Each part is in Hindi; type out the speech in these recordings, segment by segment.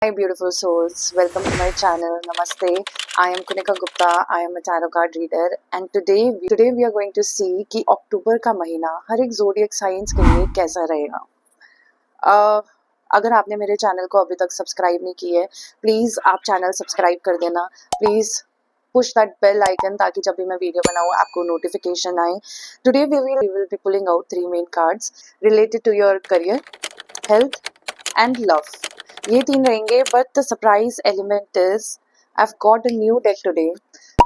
Hi beautiful souls, welcome to my channel. Namaste. I am Kunika Gupta. I am a tarot card reader and today we are going to see कि अक्टूबर का महीना हर एक zodiac signs के लिए कैसा रहेगा। अगर आपने मेरे चैनल को अभी तक सब्सक्राइब नहीं की है, प्लीज़ आप चैनल सब्सक्राइब कर देना। Please push that bell icon ताकि जब भी मैं वीडियो बनाऊँ आपको नोटिफिकेशन आए। Today we will be pulling out 3 main cards related to your career, health and love. ये 3 रहेंगे, but the surprise element is I've got a new deck today.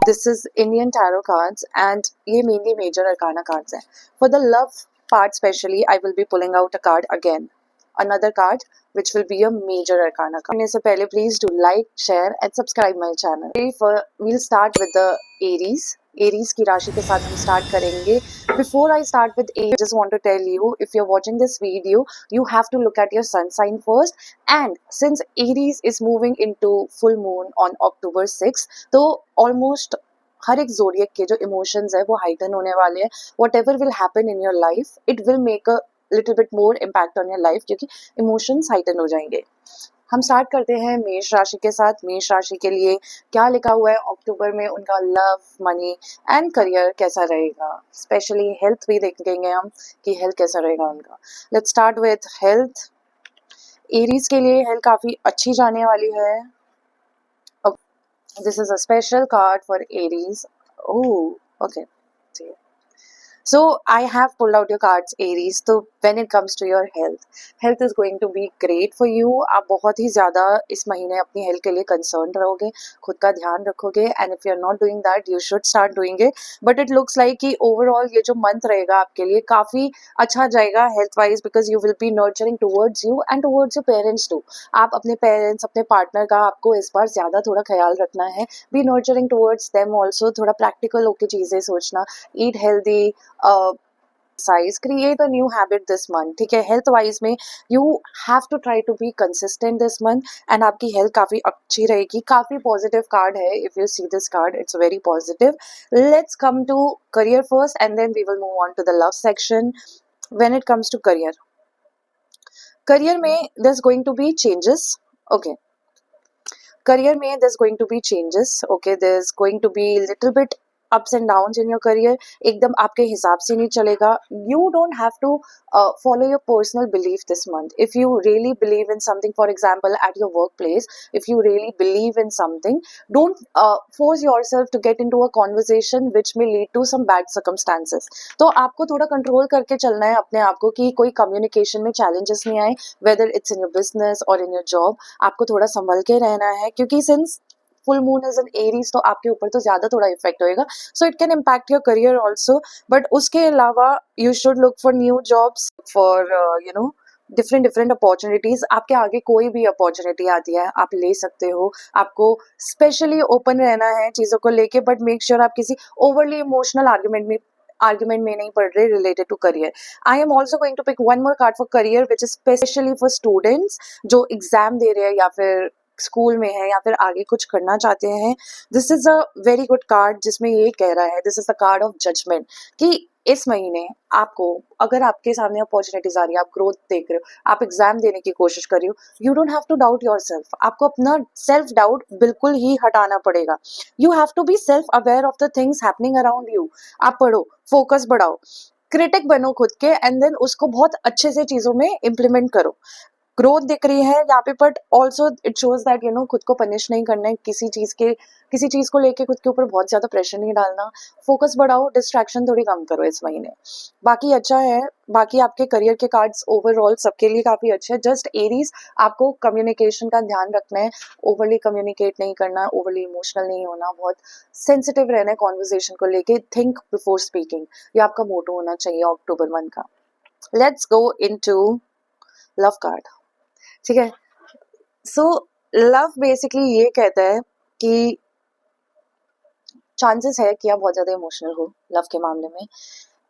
This is Indian tarot cards and ये mainly major arcana cards हैं. For the love part especially, I will be pulling out a card again. Another card which will be a major arcana card. करने से पहले please do like, share and subscribe my channel. We'll start with the Aries. Aries की राशि के साथ हम स्टार्ट करेंगे. Before I start with Aries, just want to tell you, if you are watching this video, you have to look at your sun sign first. And since Aries is moving into full moon on October 6th, तो almost हर एक जोडियक के जो इमोशंस है वो हाइटन होने वाले हैं. whatever will happen in your life, it will make a little bit more impact on your life क्योंकि इमोशंस हाइटन हो जाएंगे. हम स्टार्ट करते हैं मेष राशि के साथ. मेष राशि के लिए क्या लिखा हुआ है अक्टूबर में, उनका लव, मनी एंड करियर कैसा रहेगा. स्पेशली हेल्थ भी देखेंगे हम कि हेल्थ कैसा रहेगा उनका. Let's start with health. Aries के लिए हेल्थ काफी अच्छी जाने वाली है. This is a special card for Aries. Oh okay. So I have pulled out your cards Aries. तो when it comes to your health is going to be great for you. आप बहुत ही ज़्यादा इस महीने अपनी हेल्थ के लिए कंसर्न रहोगे, खुद का ध्यान रखोगे. And if you are not doing that you should start doing it. But it looks like कि ओवरऑल ये जो मंथ रहेगा आपके लिए काफ़ी अच्छा जाएगा health wise, because you will be nurturing towards you and towards your parents too. आप अपने पेरेंट्स, अपने पार्टनर का आपको इस बार ज़्यादा थोड़ा ख्याल रखना है. Be nurturing towards them also. थोड़ा प्रैक्टिकल होकर चीज़ें सोचना. Eat healthy, exercise, create a new habit this month. ठीक है. हेल्थ वाइज में you have to try to be consistent this month and आपकी हेल्थ काफ़ी अच्छी रहेगी. काफ़ी पॉजिटिव कार्ड है. If you see this card it's very positive. Let's come to career first and then we will move on to the love section. When it comes to career में there's going to be changes. Okay. Career में there's going to be changes. Okay, there's going to be little bit ups and downs in your career. एकदम आपके हिसाब से नहीं चलेगा. You don't have to follow your personal belief this month. If you really believe in something, for example at your workplace, if you really believe in something, don't force yourself to get into a conversation which may lead to some bad circumstances. तो आपको थोड़ा कंट्रोल करके चलना है अपने आप को कि कोई कम्युनिकेशन में चैलेंजेस नहीं आए, whether it's in your business or in your job. आपको थोड़ा संभल के रहना है क्योंकि since full moon is in Aries तो आपके ऊपर तो ज्यादा थोड़ा इफेक्ट होएगा. So it can impact your career also. But उसके अलावा you should look for new jobs, for different opportunities. आपके आगे कोई भी अपॉर्चुनिटी आती है आप ले सकते हो. आपको स्पेशली ओपन रहना है चीज़ों को लेके, बट मेक श्योर आप किसी ओवरली इमोशनल आर्ग्यूमेंट में नहीं पड़ रहे related to career. I am also going to pick one more card for career which is specially for students जो एग्जाम दे रहे हैं या फिर स्कूल में है या फिर आगे कुछ करना चाहते हैं. This is a very good card जिसमें ये कह रहा है, this is the card of judgement, कि इस महीने आपको अगर आपके सामने अपॉर्चुनिटीज आ रही है, आप ग्रोथ देख रहे हो, आप एग्जाम देने की कोशिश कर रही हो, you don't have to doubt yourself. आपको अपना सेल्फ डाउट बिल्कुल ही हटाना पड़ेगा. You have to be self aware of the things happening around you. आप पढ़ो, फोकस बढ़ाओ, क्रिटिक बनो खुद के एंड देन उसको बहुत अच्छे से चीज़ों में इम्प्लीमेंट करो. ग्रोथ दिख रही है यहाँ पे, but also it shows that खुद को पनिश नहीं करना है. किसी चीज़ को लेके खुद के ऊपर बहुत ज़्यादा प्रेशर नहीं डालना. फोकस बढ़ाओ, डिस्ट्रैक्शन थोड़ी कम करो इस महीने. बाकी अच्छा है. बाकी आपके करियर के कार्ड्स ओवरऑल सबके लिए काफ़ी अच्छे हैं. जस्ट एरीज, आपको कम्युनिकेशन का ध्यान रखना है. ओवरली कम्युनिकेट नहीं करना, ओवरली इमोशनल नहीं होना, बहुत सेंसिटिव रहना है कॉन्वर्जेशन को लेके. थिंक बिफोर स्पीकिंग, ये आपका मोटो होना चाहिए अक्टूबर मंथ का. Let's go into love card. ठीक है. सो लव बेसिकली ये कहता है कि चांसेस है कि आप बहुत ज़्यादा इमोशनल हो लव के मामले में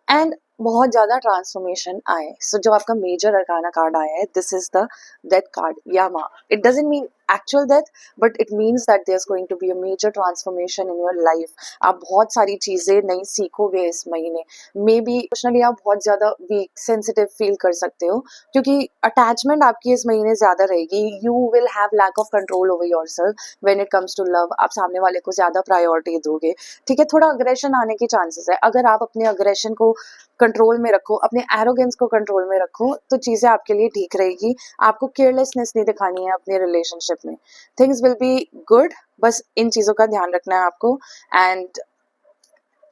एंड बहुत ज़्यादा ट्रांसफॉर्मेशन आए. सो जो आपका मेजर अरकाना कार्ड आया है, this is the death card, Yama. It doesn't mean actual death, but it means that there's going to be a major transformation in your life. आप बहुत सारी चीज़ें नई सीखोगे इस महीने. मे बी इमोशनली आप बहुत ज़्यादा वीक सेंसिटिव फील कर सकते हो, क्योंकि अटैचमेंट आपकी इस महीने ज़्यादा रहेगी. You will have lack of control over yourself when it comes to love. आप सामने वाले को ज़्यादा प्रायोरिटी दोगे. ठीक है, थोड़ा अग्रेशन आने की चांसेस है. अगर आप अपने अग्रेशन को कंट्रोल में रखो, अपने एरोगेंस को कंट्रोल में रखो, तो चीज़ें आपके लिए ठीक रहेगी. आपको केयरलेसनेस नहीं दिखानी है अपने रिलेशनशिप में. Things will be good. बस इन चीज़ों का ध्यान रखना है आपको. And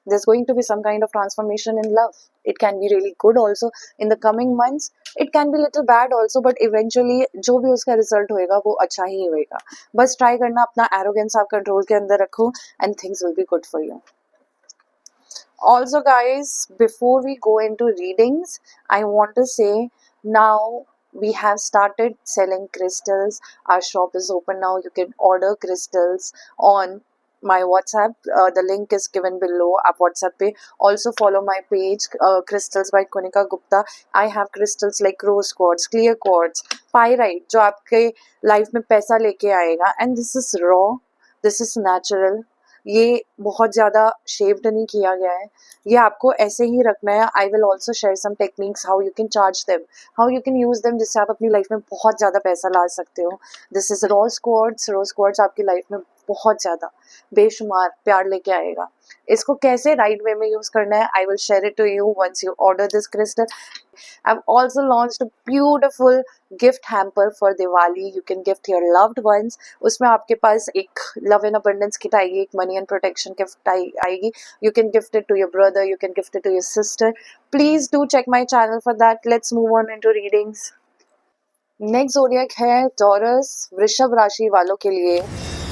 there's going to be some kind of transformation in love. It can be really good also in the coming months. It can be little bad also, but eventually जो भी उसका रिजल्ट होएगा वो अच्छा ही होएगा. बस ट्राई करना, अपना एरोगेंस आप कंट्रोल के अंदर रखो, and things will be good for you. Also guys, before we go into readings, I want to say, now we have started selling crystals. Our shop is open now. You can order crystals on my WhatsApp. The link is given below. आप WhatsApp पे also follow my page, Crystals by Konika Gupta. I have crystals like rose quartz, clear quartz, pyrite, जो आपके लाइफ में पैसा लेके आएगा. And this is raw, this is natural. ये बहुत ज़्यादा शेप्ड नहीं किया गया है. ये आपको ऐसे ही रखना है. I will also share some techniques how you can charge them, how you can use them, जिससे आप अपनी लाइफ में बहुत ज़्यादा पैसा ला सकते हो. This is rose quartz. Rose quartz आपकी लाइफ में बहुत ज़्यादा बेशुमार प्यार लेके आएगा. इसको कैसे राइट वे में यूज़ करना है, I will share it to you once you order this crystal. I've also launched a beautiful gift hamper for Diwali. You can gift your loved ones. उसमें आपके पास एक love and abundance kit आएगी, एक money and protection gift आएगी. You can gift it to your brother, you can gift it to your sister. Please do check my channel for that. Let's move on into readings. Next zodiac है टॉरस, वृषभ राशि वालों के लिए.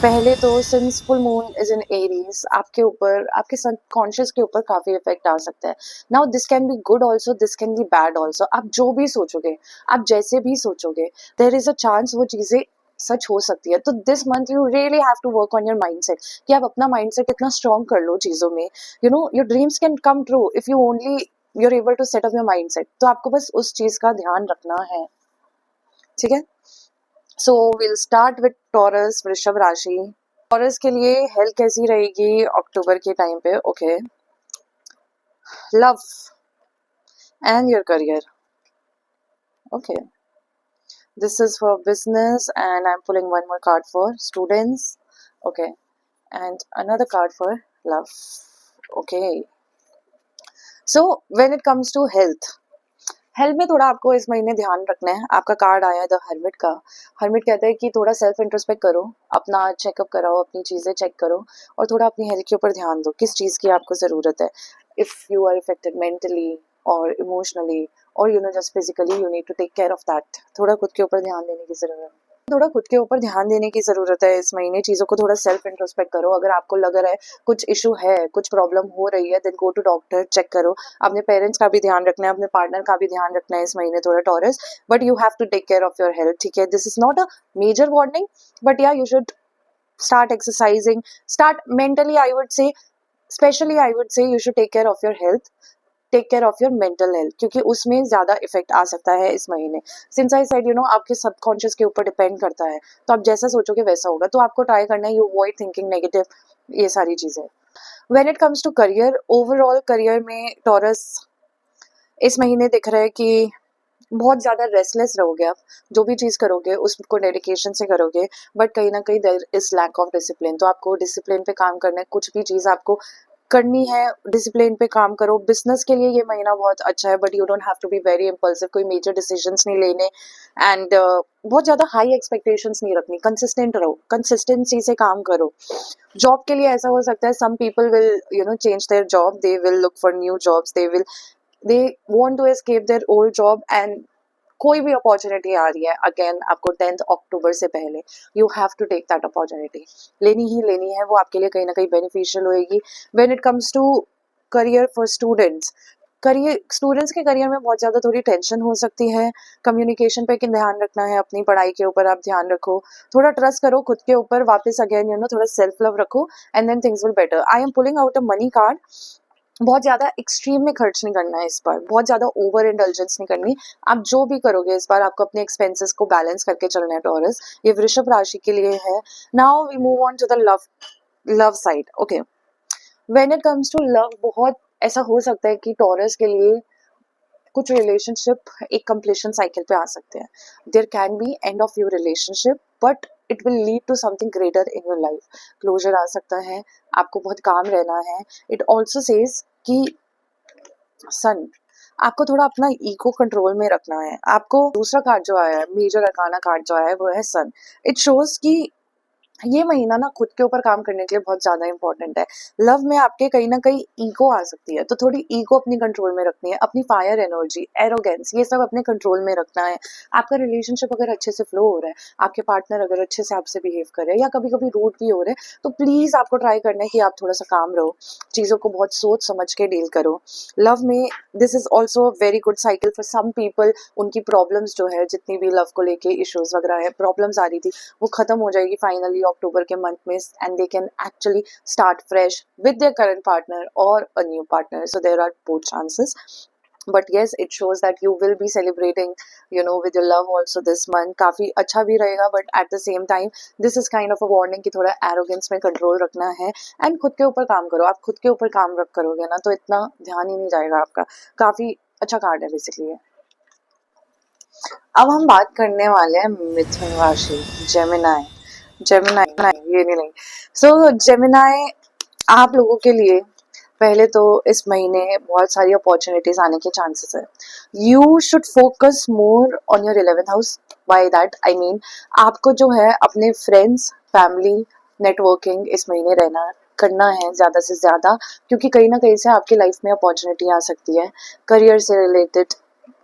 पहले तो since full moon is in Aries, आपके ऊपर, आपके सबकॉन्शियस के ऊपर काफ़ी इफेक्ट आ सकता है. Now this can be good also, this can be bad also. आप जो भी सोचोगे, आप जैसे भी सोचोगे, देयर इज़ अ चांस वो चीज़ें सच हो सकती है. तो this month you really have to work on your mindset, कि आप अपना माइंडसेट इतना स्ट्रॉन्ग कर लो चीज़ों में. You know your dreams can come true if you only you're able to set up your mindset. तो आपको बस उस चीज़ का ध्यान रखना है. ठीक है. So will start with taurus, वृषभ राशि. टॉरस के लिए हेल्थ कैसी रहेगी अक्टूबर के टाइम पे? Okay. Love and your career. Okay. This is for business and I am pulling one more card for students. Okay. And another card for love. Okay. So when it comes to health में थोड़ा आपको इस महीने ध्यान रखना है. आपका कार्ड आया है द हर्मिट का. हर्मिट कहता है कि थोड़ा सेल्फ इंट्रोस्पेक्ट करो, अपना चेकअप कराओ, अपनी चीज़ें चेक करो, और थोड़ा अपनी हेल्थ के ऊपर ध्यान दो. किस चीज़ की आपको ज़रूरत है. If you are affected mentally और इमोशनली और just physically, you need to take care of that. थोड़ा खुद के ऊपर ध्यान देने की ज़रूरत है. थोड़ा खुद के ऊपर ध्यान देने की ज़रूरत है इस महीने. चीज़ों को थोड़ा सेल्फ इंट्रोस्पेक्ट करो. अगर आपको लग रहा है कुछ इशू है, कुछ प्रॉब्लम हो रही है, then go to doctor, check करो. अपने पेरेंट्स का भी ध्यान रखना है, अपने पार्टनर का भी ध्यान रखना है इस महीने थोड़ा Taurus. But you have to take care of your health. ठीक है. This is not a major warning, but yeah you should start exercising, start mentally, I would say, especially I would say you should take care of your health, take care of your mental health, क्योंकि उसमें ज़्यादा इफेक्ट आ सकता है इस महीने. सिंस आई सेड आपके सबकॉन्शियस के ऊपर डिपेंड करता है, तो आप जैसा सोचोगे वैसा होगा. तो आपको ट्राई करना है यू अवॉइड थिंकिंग नेगेटिव, ये सारी चीज़ें. When it comes to career, overall career में टॉरस इस महीने दिख रहा है कि बहुत ज़्यादा रेस्टलेस रहोगे. आप जो भी चीज़ करोगे उसको डेडिकेशन से करोगे, बट कहीं ना कहीं there is lack of discipline. तो आपको डिसिप्लिन पे काम करना है. कुछ भी चीज़ आपको करनी है, डिसिप्लिन पे काम करो. बिजनेस के लिए ये महीना बहुत अच्छा है, but you don't have to be very impulsive. कोई मेजर डिसीजंस नहीं लेने, एंड बहुत ज़्यादा हाई एक्सपेक्टेशंस नहीं रखनी. कंसिस्टेंट रहो, कंसिस्टेंसी से काम करो. जॉब के लिए ऐसा हो सकता है, some people will change their job, they will look for new jobs, they want to escape their old job. And कोई भी अपॉर्चुनिटी आ रही है, अगेन आपको 10th अक्टूबर से पहले you have to take that opportunity. लेनी ही लेनी है, वो आपके लिए कहीं ना कहीं बेनिफिशियल होएगी. When it comes to career for students, students के करियर में बहुत ज़्यादा थोड़ी टेंशन हो सकती है. कम्युनिकेशन पे ध्यान रखना है. अपनी पढ़ाई के ऊपर आप ध्यान रखो. थोड़ा ट्रस्ट करो खुद के ऊपर. वापस अगेन थोड़ा सेल्फ लव रखो, and then things will better. I am pulling out a money card. बहुत ज़्यादा एक्सट्रीम में खर्च नहीं करना है इस बार, बहुत ज़्यादा ओवर इंडल्जेंस नहीं करनी। आप जो भी करोगे इस बार आपको अपने एक्सपेंसेस को बैलेंस करके चलना है टॉरस। ये वृषभ राशि के लिए है। Now we move on to the love side. Okay, when it comes to love, बहुत ऐसा हो सकता है कि टॉरस के लिए कुछ रिलेशनशिप एक कंप्लीशन साइकिल पे आ सकते हैं। There can be end of your relationship but it will lead to something greater in your life. Closure आ सकता है, आपको बहुत काम रहना है। इट ऑल्सो सेज कि सन, आपको थोड़ा अपना ईगो कंट्रोल में रखना है। आपको दूसरा कार्ड जो आया है, मेजर अरकाना कार्ड जो आया है, वो है सन। इट शोज कि ये महीना ना खुद के ऊपर काम करने के लिए बहुत ज्यादा इंपॉर्टेंट है। लव में आपके कहीं ना कहीं ईगो आ सकती है, तो थोड़ी ईगो अपनी कंट्रोल में रखनी है। अपनी फायर एनर्जी, एरोगेंस, ये सब अपने कंट्रोल में रखना है। आपका रिलेशनशिप अगर अच्छे से फ्लो हो रहा है, आपके पार्टनर अगर अच्छे से आपसे बिहेव कर रहे हैं, या कभी कभी रूड भी हो रहे हैं, तो प्लीज आपको ट्राई करना है कि आप थोड़ा सा काम रहो, चीजों को बहुत सोच समझ के डील करो। लव में this is also very good cycle for some people. उनकी प्रॉब्लम्स जो है, जितनी भी लव को लेके इश्यूज वगैरह है, प्रॉब्लम्स आ रही थी, वो खत्म हो जाएगी फाइनली अक्टूबर के मंथ में, and they can actually start fresh with their current partner और a new partner. So there are both chances, but yes, it shows that you will be celebrating, you know, with your love also this month. काफी अच्छा भी रहेगा, but at the same time this is kind of a warning कि थोड़ा arrogance में control रखना है, and खुद के ऊपर काम करो। आप खुद के ऊपर काम रख करोगे ना, तो इतना ध्यान ही नहीं जाएगा आपका। काफी अच्छा कार्ड है बेसिकली। अब हम बात करने वाले हैं मिथुन राशि, जेमिनाई। जेमिनाई ये नहीं, सो जेमिनाई, आप लोगों के लिए पहले तो इस महीने बहुत सारी अपॉर्चुनिटीज आने के चांसेस है। You should focus more on your 11th house. By that I mean, आपको जो है अपने फ्रेंड्स, फैमिली, नेटवर्किंग इस महीने रहना करना है ज़्यादा से ज़्यादा, क्योंकि कहीं ना कहीं से आपकी लाइफ में अपॉर्चुनिटी आ सकती है। करियर से रिलेटेड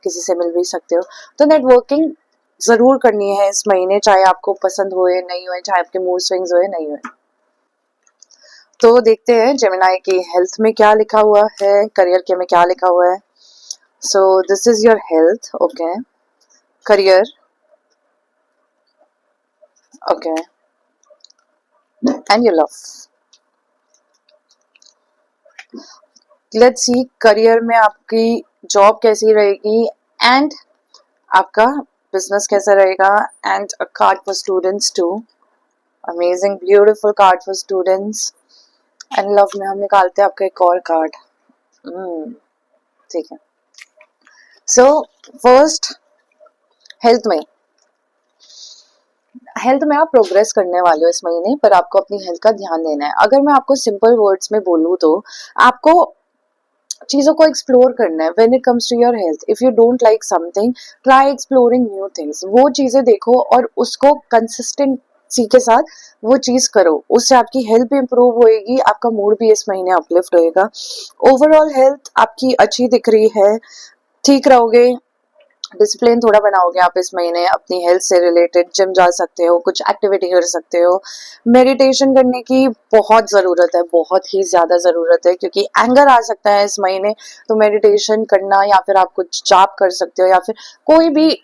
किसी से मिल भी सकते हो, तो नेटवर्किंग ज़रूर करनी है इस महीने, चाहे आपको पसंद होए नहीं होए, चाहे आपके मूड स्विंग्स होए नहीं होए। तो देखते हैं जेमिनाई की हेल्थ में क्या लिखा हुआ है, करियर के में क्या लिखा हुआ है। So this is your health, okay, career, okay, and your love. Let's see career में आपकी जॉब कैसी रहेगी, एंड आपका बिजनेस कैसा रहेगा, and a card for students too. Amazing, beautiful card for students. And love में हम निकालते हैं आपका एक और कार्ड। ठीक है, सो फर्स्ट हेल्थ में आप प्रोग्रेस करने वाले हो इस महीने, पर आपको अपनी हेल्थ का ध्यान देना है। अगर मैं आपको सिंपल वर्ड्स में बोलूँ तो आपको चीज़ों को एक्सप्लोर करना है। When it comes to your health, if you don't like something, try exploring new things. वो चीज़ें देखो और उसको कंसिस्टेंसी के साथ वो चीज़ करो, उससे आपकी हेल्थ भी इंप्रूव होएगी, आपका मूड भी इस महीने अपलिफ्ट होएगा। ओवरऑल हेल्थ आपकी अच्छी दिख रही है, ठीक रहोगे। डिसिप्लिन थोड़ा बनाओगे आप इस महीने अपनी हेल्थ से रिलेटेड। जिम जा सकते हो, कुछ एक्टिविटी कर सकते हो, मेडिटेशन करने की बहुत ज़रूरत है, बहुत ही ज़्यादा ज़रूरत है, क्योंकि एंगर आ सकता है इस महीने। तो मेडिटेशन करना, या फिर आप कुछ जाप कर सकते हो, या फिर कोई भी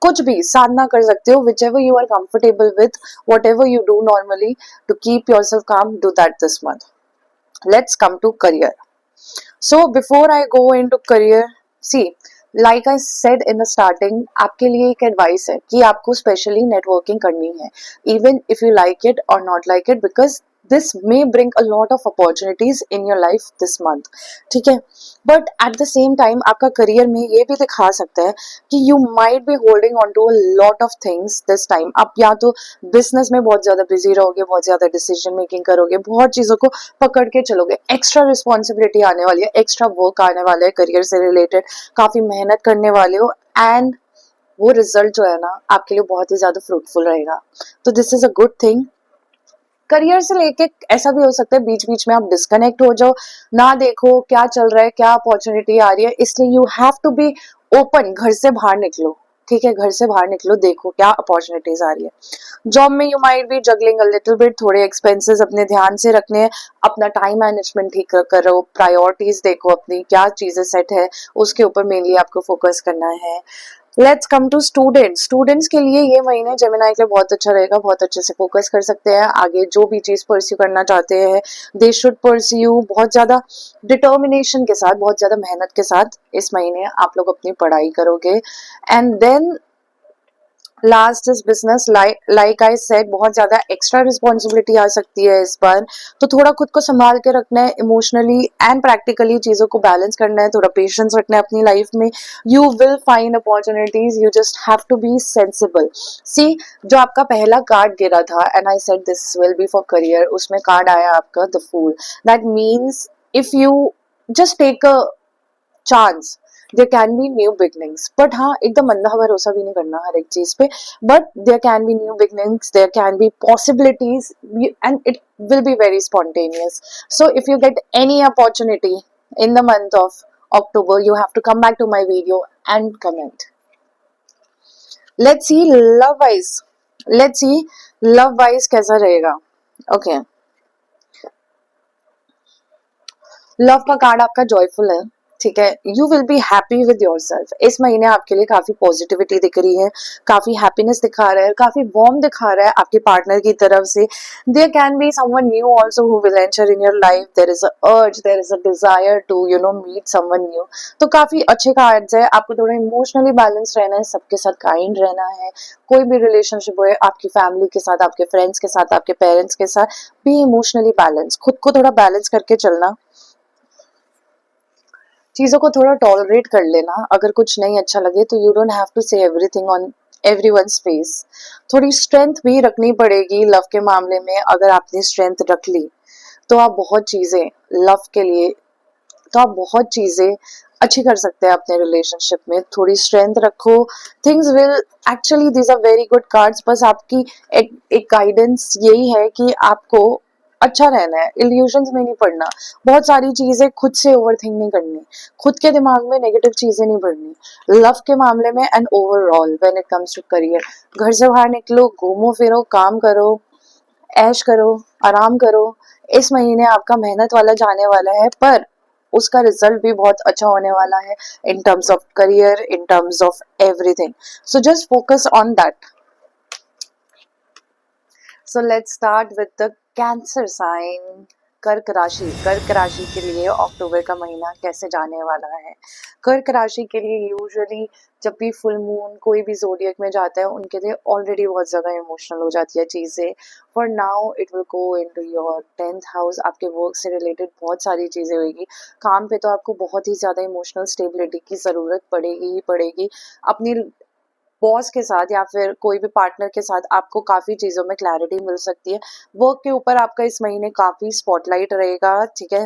कुछ भी साधना कर सकते हो, whichever you are comfortable with, whatever you do normally to keep yourself calm, do that this month. Let's come to career. So before I go into career, see, like I said in the starting, आपके लिए एक एडवाइस है कि आपको स्पेशली नेटवर्किंग करनी है, even if you like it और not like it, because this may bring a lot of opportunities in your life this month. ठीक है, but at the same time आपका करियर में ये भी दिखा सकता है कि you might be holding on to a lot of things this time. आप या तो बिजनेस में बहुत ज़्यादा बिजी रहोगे, बहुत ज़्यादा डिसीजन मेकिंग करोगे, बहुत चीज़ों को पकड़ के चलोगे, एक्स्ट्रा रिस्पॉन्सिबिलिटी आने वाली है, एक्स्ट्रा वर्क आने वाला है करियर से रिलेटेड, काफ़ी मेहनत करने वाले हो, एंड वो रिजल्ट जो है ना आपके लिए बहुत ही ज़्यादा फ्रूटफुल रहेगा। तो this is a good thing. Career से लेके ऐसा भी हो सकता है बीच बीच में आप डिस्कनेक्ट हो जाओ, ना देखो क्या चल रहा है, क्या अपॉर्चुनिटी आ रही है, इसलिए you have to be open. घर से बाहर निकलो, ठीक है, घर से बाहर निकलो, देखो क्या अपॉर्चुनिटीज आ रही है। जॉब में you might B juggling a little bit, थोड़े एक्सपेंसेस अपने ध्यान से रखने हैं, अपना टाइम मैनेजमेंट ठीक करो, प्रायोरिटीज देखो अपनी क्या चीजें सेट है, उसके ऊपर मेनली आपको फोकस करना है। Let's come to students. Students के लिए ये महीने जेमिनी के लिए बहुत अच्छा रहेगा, बहुत अच्छे से फोकस कर सकते हैं आगे जो भी चीज़ परस्यू करना चाहते हैं। दे शुड परस्यू बहुत ज़्यादा डिटर्मिनेशन के साथ, बहुत ज़्यादा मेहनत के साथ इस महीने आप लोग अपनी पढ़ाई करोगे। And then last is business. Like I said, बहुत ज्यादा एक्स्ट्रा रिस्पॉन्सिबिलिटी आ सकती है इस बार, तो थोड़ा खुद को संभाल के रखना है, इमोशनली एंड प्रैक्टिकली चीजों को बैलेंस करना है, थोड़ा पेशेंस रखना है अपनी लाइफ में। You will find opportunities, you just have to be sensible. See, जो आपका पहला कार्ड गिरा था and I said this will be for career, उसमें कार्ड आया आपका the fool. That means if you just take a chance, there can be new beginnings. But हाँ, एकदम अंधा भरोसा भी नहीं करना हर एक चीज पे, but there can be new beginnings, there can be possibilities and it will be very spontaneous. So if you get any opportunity in the month of October, you have to come back to my video and comment. Let's see love wise. Let's see love wise कैसा रहेगा. Okay. लव का कार्ड आपका जॉयफुल है, ठीक है। You will be happy with your self. इस महीने आपके लिए काफी पॉजिटिविटी दिख रही है, काफी हैप्पीनेस दिखा रहा है, काफी वार्म दिखा रहा है आपके पार्टनर की तरफ से। There can be someone new also who will enter in your life. There is a urge, there is a desire to meet someone new. तो काफी अच्छे कार्ड्स है। आपको थोड़ा इमोशनली बैलेंस रहना है, सबके साथ काइंड रहना है। कोई भी रिलेशनशिप हो, आपकी फैमिली के साथ, आपके फ्रेंड्स के साथ, आपके पेरेंट्स के साथ, बी इमोशनली बैलेंस। खुद को थोड़ा बैलेंस करके चलना, चीज़ों को थोड़ा टॉलरेट कर लेना। अगर कुछ नहीं अच्छा लगे तो यू डोंट हैव टू से एवरीथिंग ऑन एवरीवन्स फेस। थोड़ी स्ट्रेंथ भी रखनी पड़ेगी लव के मामले में। अगर आपने स्ट्रेंथ रख ली तो आप बहुत चीज़ें लव के लिए, तो आप बहुत चीज़ें अच्छी कर सकते हैं अपने रिलेशनशिप में। थोड़ी स्ट्रेंथ रखो, things will actually, these are very good cards. बस आपकी एक गाइडेंस यही है कि आपको अच्छा रहना है, इल्यूजन्स में नहीं पड़ना। बहुत सारी चीजें खुद से ओवरथिंक नहीं करनी, खुद के दिमाग में नेगेटिव चीजें नहीं भरनी लव के मामले में। And overall when it comes to career, घर से बाहर निकलो, घूमो फिरो, काम करो, ऐश करो, आराम करो। इस महीने आपका मेहनत वाला जाने वाला है, पर उसका रिजल्ट भी बहुत अच्छा होने वाला है in terms of career, in terms of everything. So just focus on that. So let's start with the cancer sign. कर्क राशि। कर्क राशि के लिए अक्टूबर का महीना कैसे जाने वाला है? कर्क राशि के लिए यूजुअली जब भी फुल मून कोई भी जोडियक में जाता है, उनके लिए ऑलरेडी बहुत ज़्यादा इमोशनल हो जाती है चीज़ें। For now it will go into your 10th house. आपके वर्क से रिलेटेड बहुत सारी चीज़ें होगी। काम पे तो आपको बहुत ही ज़्यादा इमोशनल स्टेबिलिटी की ज़रूरत पड़ेगी ही पड़ेगी। अपनी बॉस के साथ या फिर कोई भी पार्टनर के साथ आपको काफ़ी चीज़ों में क्लैरिटी मिल सकती है। वर्क के ऊपर आपका इस महीने काफ़ी स्पॉटलाइट रहेगा, ठीक है।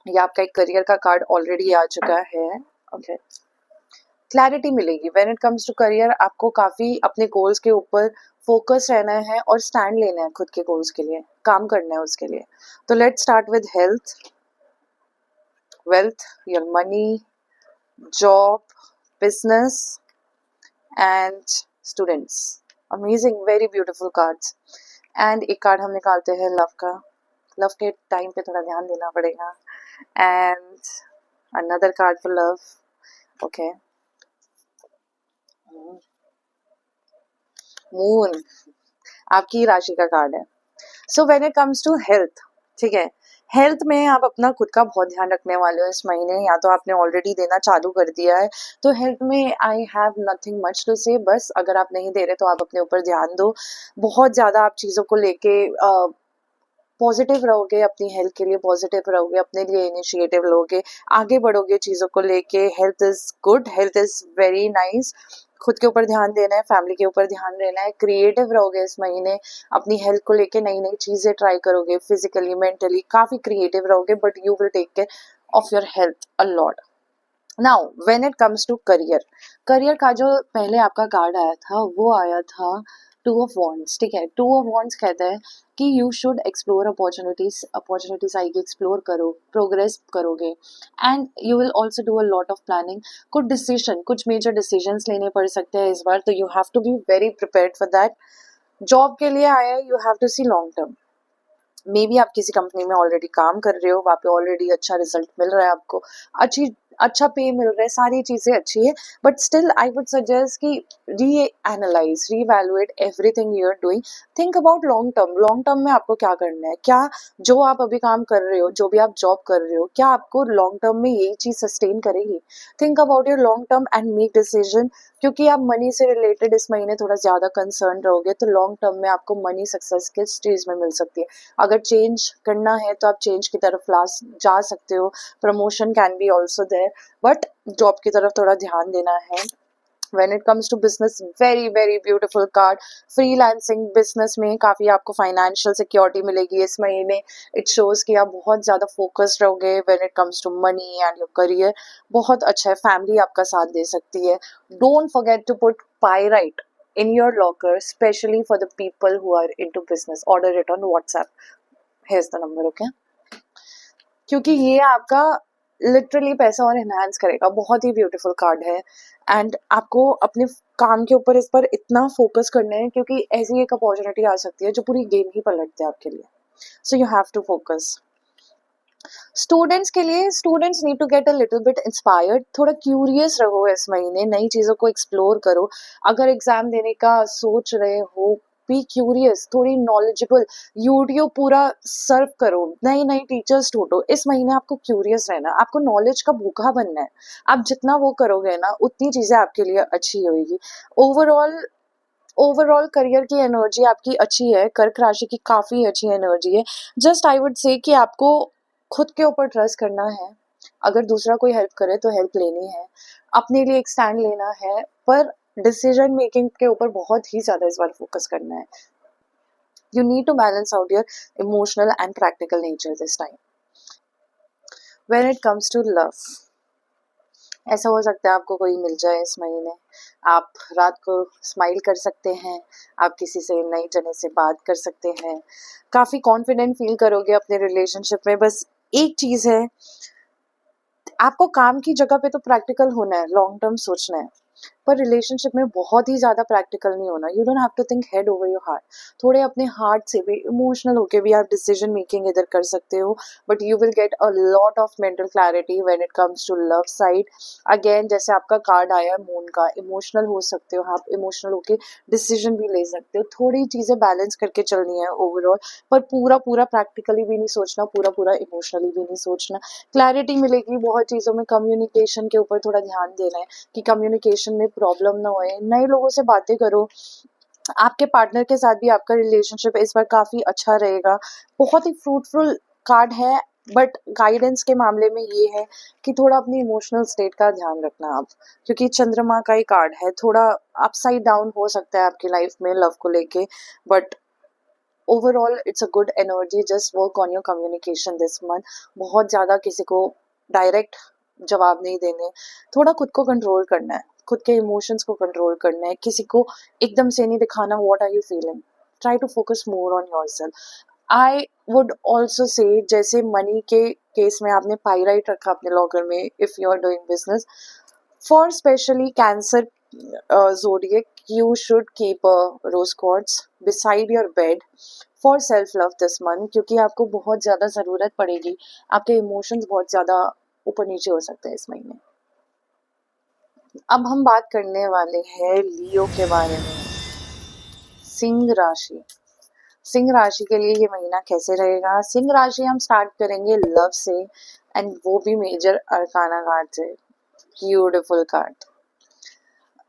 ये आपका एक करियर का कार्ड ऑलरेडी आ चुका है, ओके। क्लैरिटी मिलेगी when it comes to career. आपको काफ़ी अपने गोल्स के ऊपर फोकस रहना है और स्टैंड लेना है खुद के गोल्स के लिए, काम करना है उसके लिए। तो let's start with health, wealth, your money, job, business and students. Amazing, very beautiful cards. And एक कार्ड हम निकालते हैं लव का। लव के टाइम पे थोड़ा ध्यान देना पड़ेगा। And another card for love, okay. Moon आपकी राशि का कार्ड है। So when it comes to health, ठीक है, हेल्थ में आप अपना खुद का बहुत ध्यान रखने वाले हो इस महीने, या तो आपने ऑलरेडी देना चालू कर दिया है। तो हेल्थ में I have nothing much to say. बस अगर आप नहीं दे रहे तो आप अपने ऊपर ध्यान दो। बहुत ज़्यादा आप चीज़ों को लेके पॉजिटिव रहोगे, अपनी हेल्थ के लिए पॉजिटिव रहोगे, अपने लिए इनिशिएटिव लोगे, आगे बढ़ोगे चीज़ों को लेके। Health is good, health is very nice. खुद के ऊपर ध्यान देना है, फैमिली के ऊपर ध्यान देना है। क्रिएटिव रहोगे इस महीने, अपनी हेल्थ को लेके नई नई चीज़ें ट्राई करोगे, फिजिकली मेंटली काफ़ी क्रिएटिव रहोगे। But you will take care of your health a lot. Now when it comes to career, career का जो पहले आपका कार्ड आया था वो आया था टू ऑफ वॉन्ड्स, ठीक है। टू ऑफ वॉन्ड्स कहता है कि you should explore opportunities. Opportunities आएगी, एक्सप्लोर करो, प्रोग्रेस करोगे। And you will also do a lot of planning. कुछ डिसीजन, कुछ मेजर डिसीजंस लेने पड़ सकते हैं इस बार, तो you have to be very prepared for that. Job के लिए आया है, you have to see long term. Maybe आप किसी कंपनी में ऑलरेडी काम कर रहे हो, वहाँ पे ऑलरेडी अच्छा रिजल्ट मिल रहा है आपको, अच्छी अच्छा पे मिल रहा है, सारी चीज़ें अच्छी है, but still I would suggest कि reanalyse, reevaluate everything you are doing. Think about long term में आपको क्या करना है, क्या जो आप अभी काम कर रहे हो, जो भी आप जॉब कर रहे हो, क्या आपको लॉन्ग टर्म में यही चीज़ सस्टेन करेगी। Think about your long term and make decision. क्योंकि आप मनी से रिलेटेड इस महीने थोड़ा ज़्यादा कंसर्न रहोगे तो लॉन्ग टर्म में आपको मनी सक्सेस किस चीज़ में मिल सकती है। अगर चेंज करना है तो आप चेंज की तरफ जा सकते हो, promotion can be also there, but job की तरफ थोड़ा ध्यान देना है। When it comes to business, very beautiful card। Freelancing business में काफ़ी आपको फाइनेंशियल सिक्योरिटी मिलेगी इस महीने। इट शोज कि आप बहुत ज़्यादा फोकस्ड रहोगे when it comes to money and your career. बहुत अच्छा है, फैमिली आपका साथ दे सकती है। Don't forget to put pyrite in your locker, especially for the people who are into business। Order it on WhatsApp। Here's the number, okay? क्योंकि ये आपका लिटरली पैसा और इन्हांस करेगा। बहुत ही ब्यूटीफुल कार्ड है एंड आपको अपने काम के ऊपर इस पर इतना फोकस करना है क्योंकि ऐसी एक अपॉर्चुनिटी आ सकती है जो पूरी गेम ही पलट दे आपके लिए। So you have to focus. Students के लिए, students need to get a little bit inspired. थोड़ा क्यूरियस रहो इस महीने, नई चीज़ों को एक्सप्लोर करो। अगर एग्जाम देने का सोच रहे हो, बी क्यूरियस, थोड़ी नॉलेजेबल। यूट्यूब पूरा सर्व करो, नई नई टीचर्स ढूंढो। इस महीने आपको क्यूरियस रहना, आपको नॉलेज का भूखा बनना है। आप जितना वो करोगे ना उतनी चीज़ें आपके लिए अच्छी होगी। ओवरऑल करियर की एनर्जी आपकी अच्छी है, कर्क राशि की काफ़ी अच्छी एनर्जी है। जस्ट आई वुड से कि आपको खुद के ऊपर ट्रस्ट करना है। अगर दूसरा कोई हेल्प करे तो हेल्प लेनी है, अपने लिए एक स्टैंड लेना है, पर डिसीजन मेकिंग के ऊपर बहुत ही ज़्यादा इस बार फोकस करना है। You need to balance out your emotional and practical nature this time. When it comes to love, ऐसा हो सकता है आपको कोई मिल जाए इस महीने। आप रात को स्माइल कर सकते हैं, आप किसी से नई जने से बात कर सकते हैं, काफ़ी कॉन्फिडेंट फील करोगे अपने रिलेशनशिप में। बस एक चीज़ है, आपको काम की जगह पे तो प्रैक्टिकल होना है, लॉन्ग टर्म सोचना है, पर रिलेशनशिप में बहुत ही ज़्यादा प्रैक्टिकल नहीं होना। You don't have to think head over your heart. थोड़े अपने हार्ट से भी, इमोशनल होके भी आप डिसीजन मेकिंग इधर कर सकते हो, but you will get a lot of mental clarity when it comes to love side. Again जैसे आपका कार्ड आया मून का, इमोशनल हो सकते हो आप, इमोशनल होके डिसीजन भी ले सकते हो। थोड़ी चीज़ें बैलेंस करके चलनी है ओवरऑल, पर पूरा पूरा प्रैक्टिकली भी नहीं सोचना, पूरा पूरा इमोशनली भी नहीं सोचना। क्लैरिटी मिलेगी बहुत चीज़ों में। कम्युनिकेशन के ऊपर थोड़ा ध्यान देना है कि कम्युनिकेशन में प्रॉब्लम ना होए। नए लोगों से बातें करो, आपके पार्टनर के साथ भी आपका रिलेशनशिप इस बार काफ़ी अच्छा रहेगा। बहुत ही फ्रूटफुल कार्ड है, बट गाइडेंस के मामले में ये है कि थोड़ा अपनी इमोशनल स्टेट का ध्यान रखना आप, क्योंकि चंद्रमा का ही कार्ड है। थोड़ा अपसाइड डाउन हो सकता है आपकी लाइफ में लव को लेके, but overall it's a good energy. Just work on your communication this month. बहुत ज़्यादा किसी को डायरेक्ट जवाब नहीं देने, थोड़ा खुद को कंट्रोल करना है, खुद के इमोशंस को कंट्रोल करना है, किसी को एकदम से नहीं दिखाना what are you feeling. Try to focus more on yourself. I would also say, जैसे मनी के केस में आपने पाइराइट रखा अपने लॉकर में, if you are doing business for specially Cancer zodiac, you should keep a rose quartz beside your bed for self love this month, क्योंकि आपको बहुत ज़्यादा ज़रूरत पड़ेगी। आपके इमोशंस बहुत ज़्यादा ऊपर नीचे हो सकते हैं इस महीने। अब हम बात करने वाले हैं लियो के बारे में। सिंह राशि, सिंह राशि के लिए ये महीना कैसे रहेगा। सिंह राशि हम स्टार्ट करेंगे लव से, एंड वो भी मेजर अरकाना कार्ड से। Beautiful card.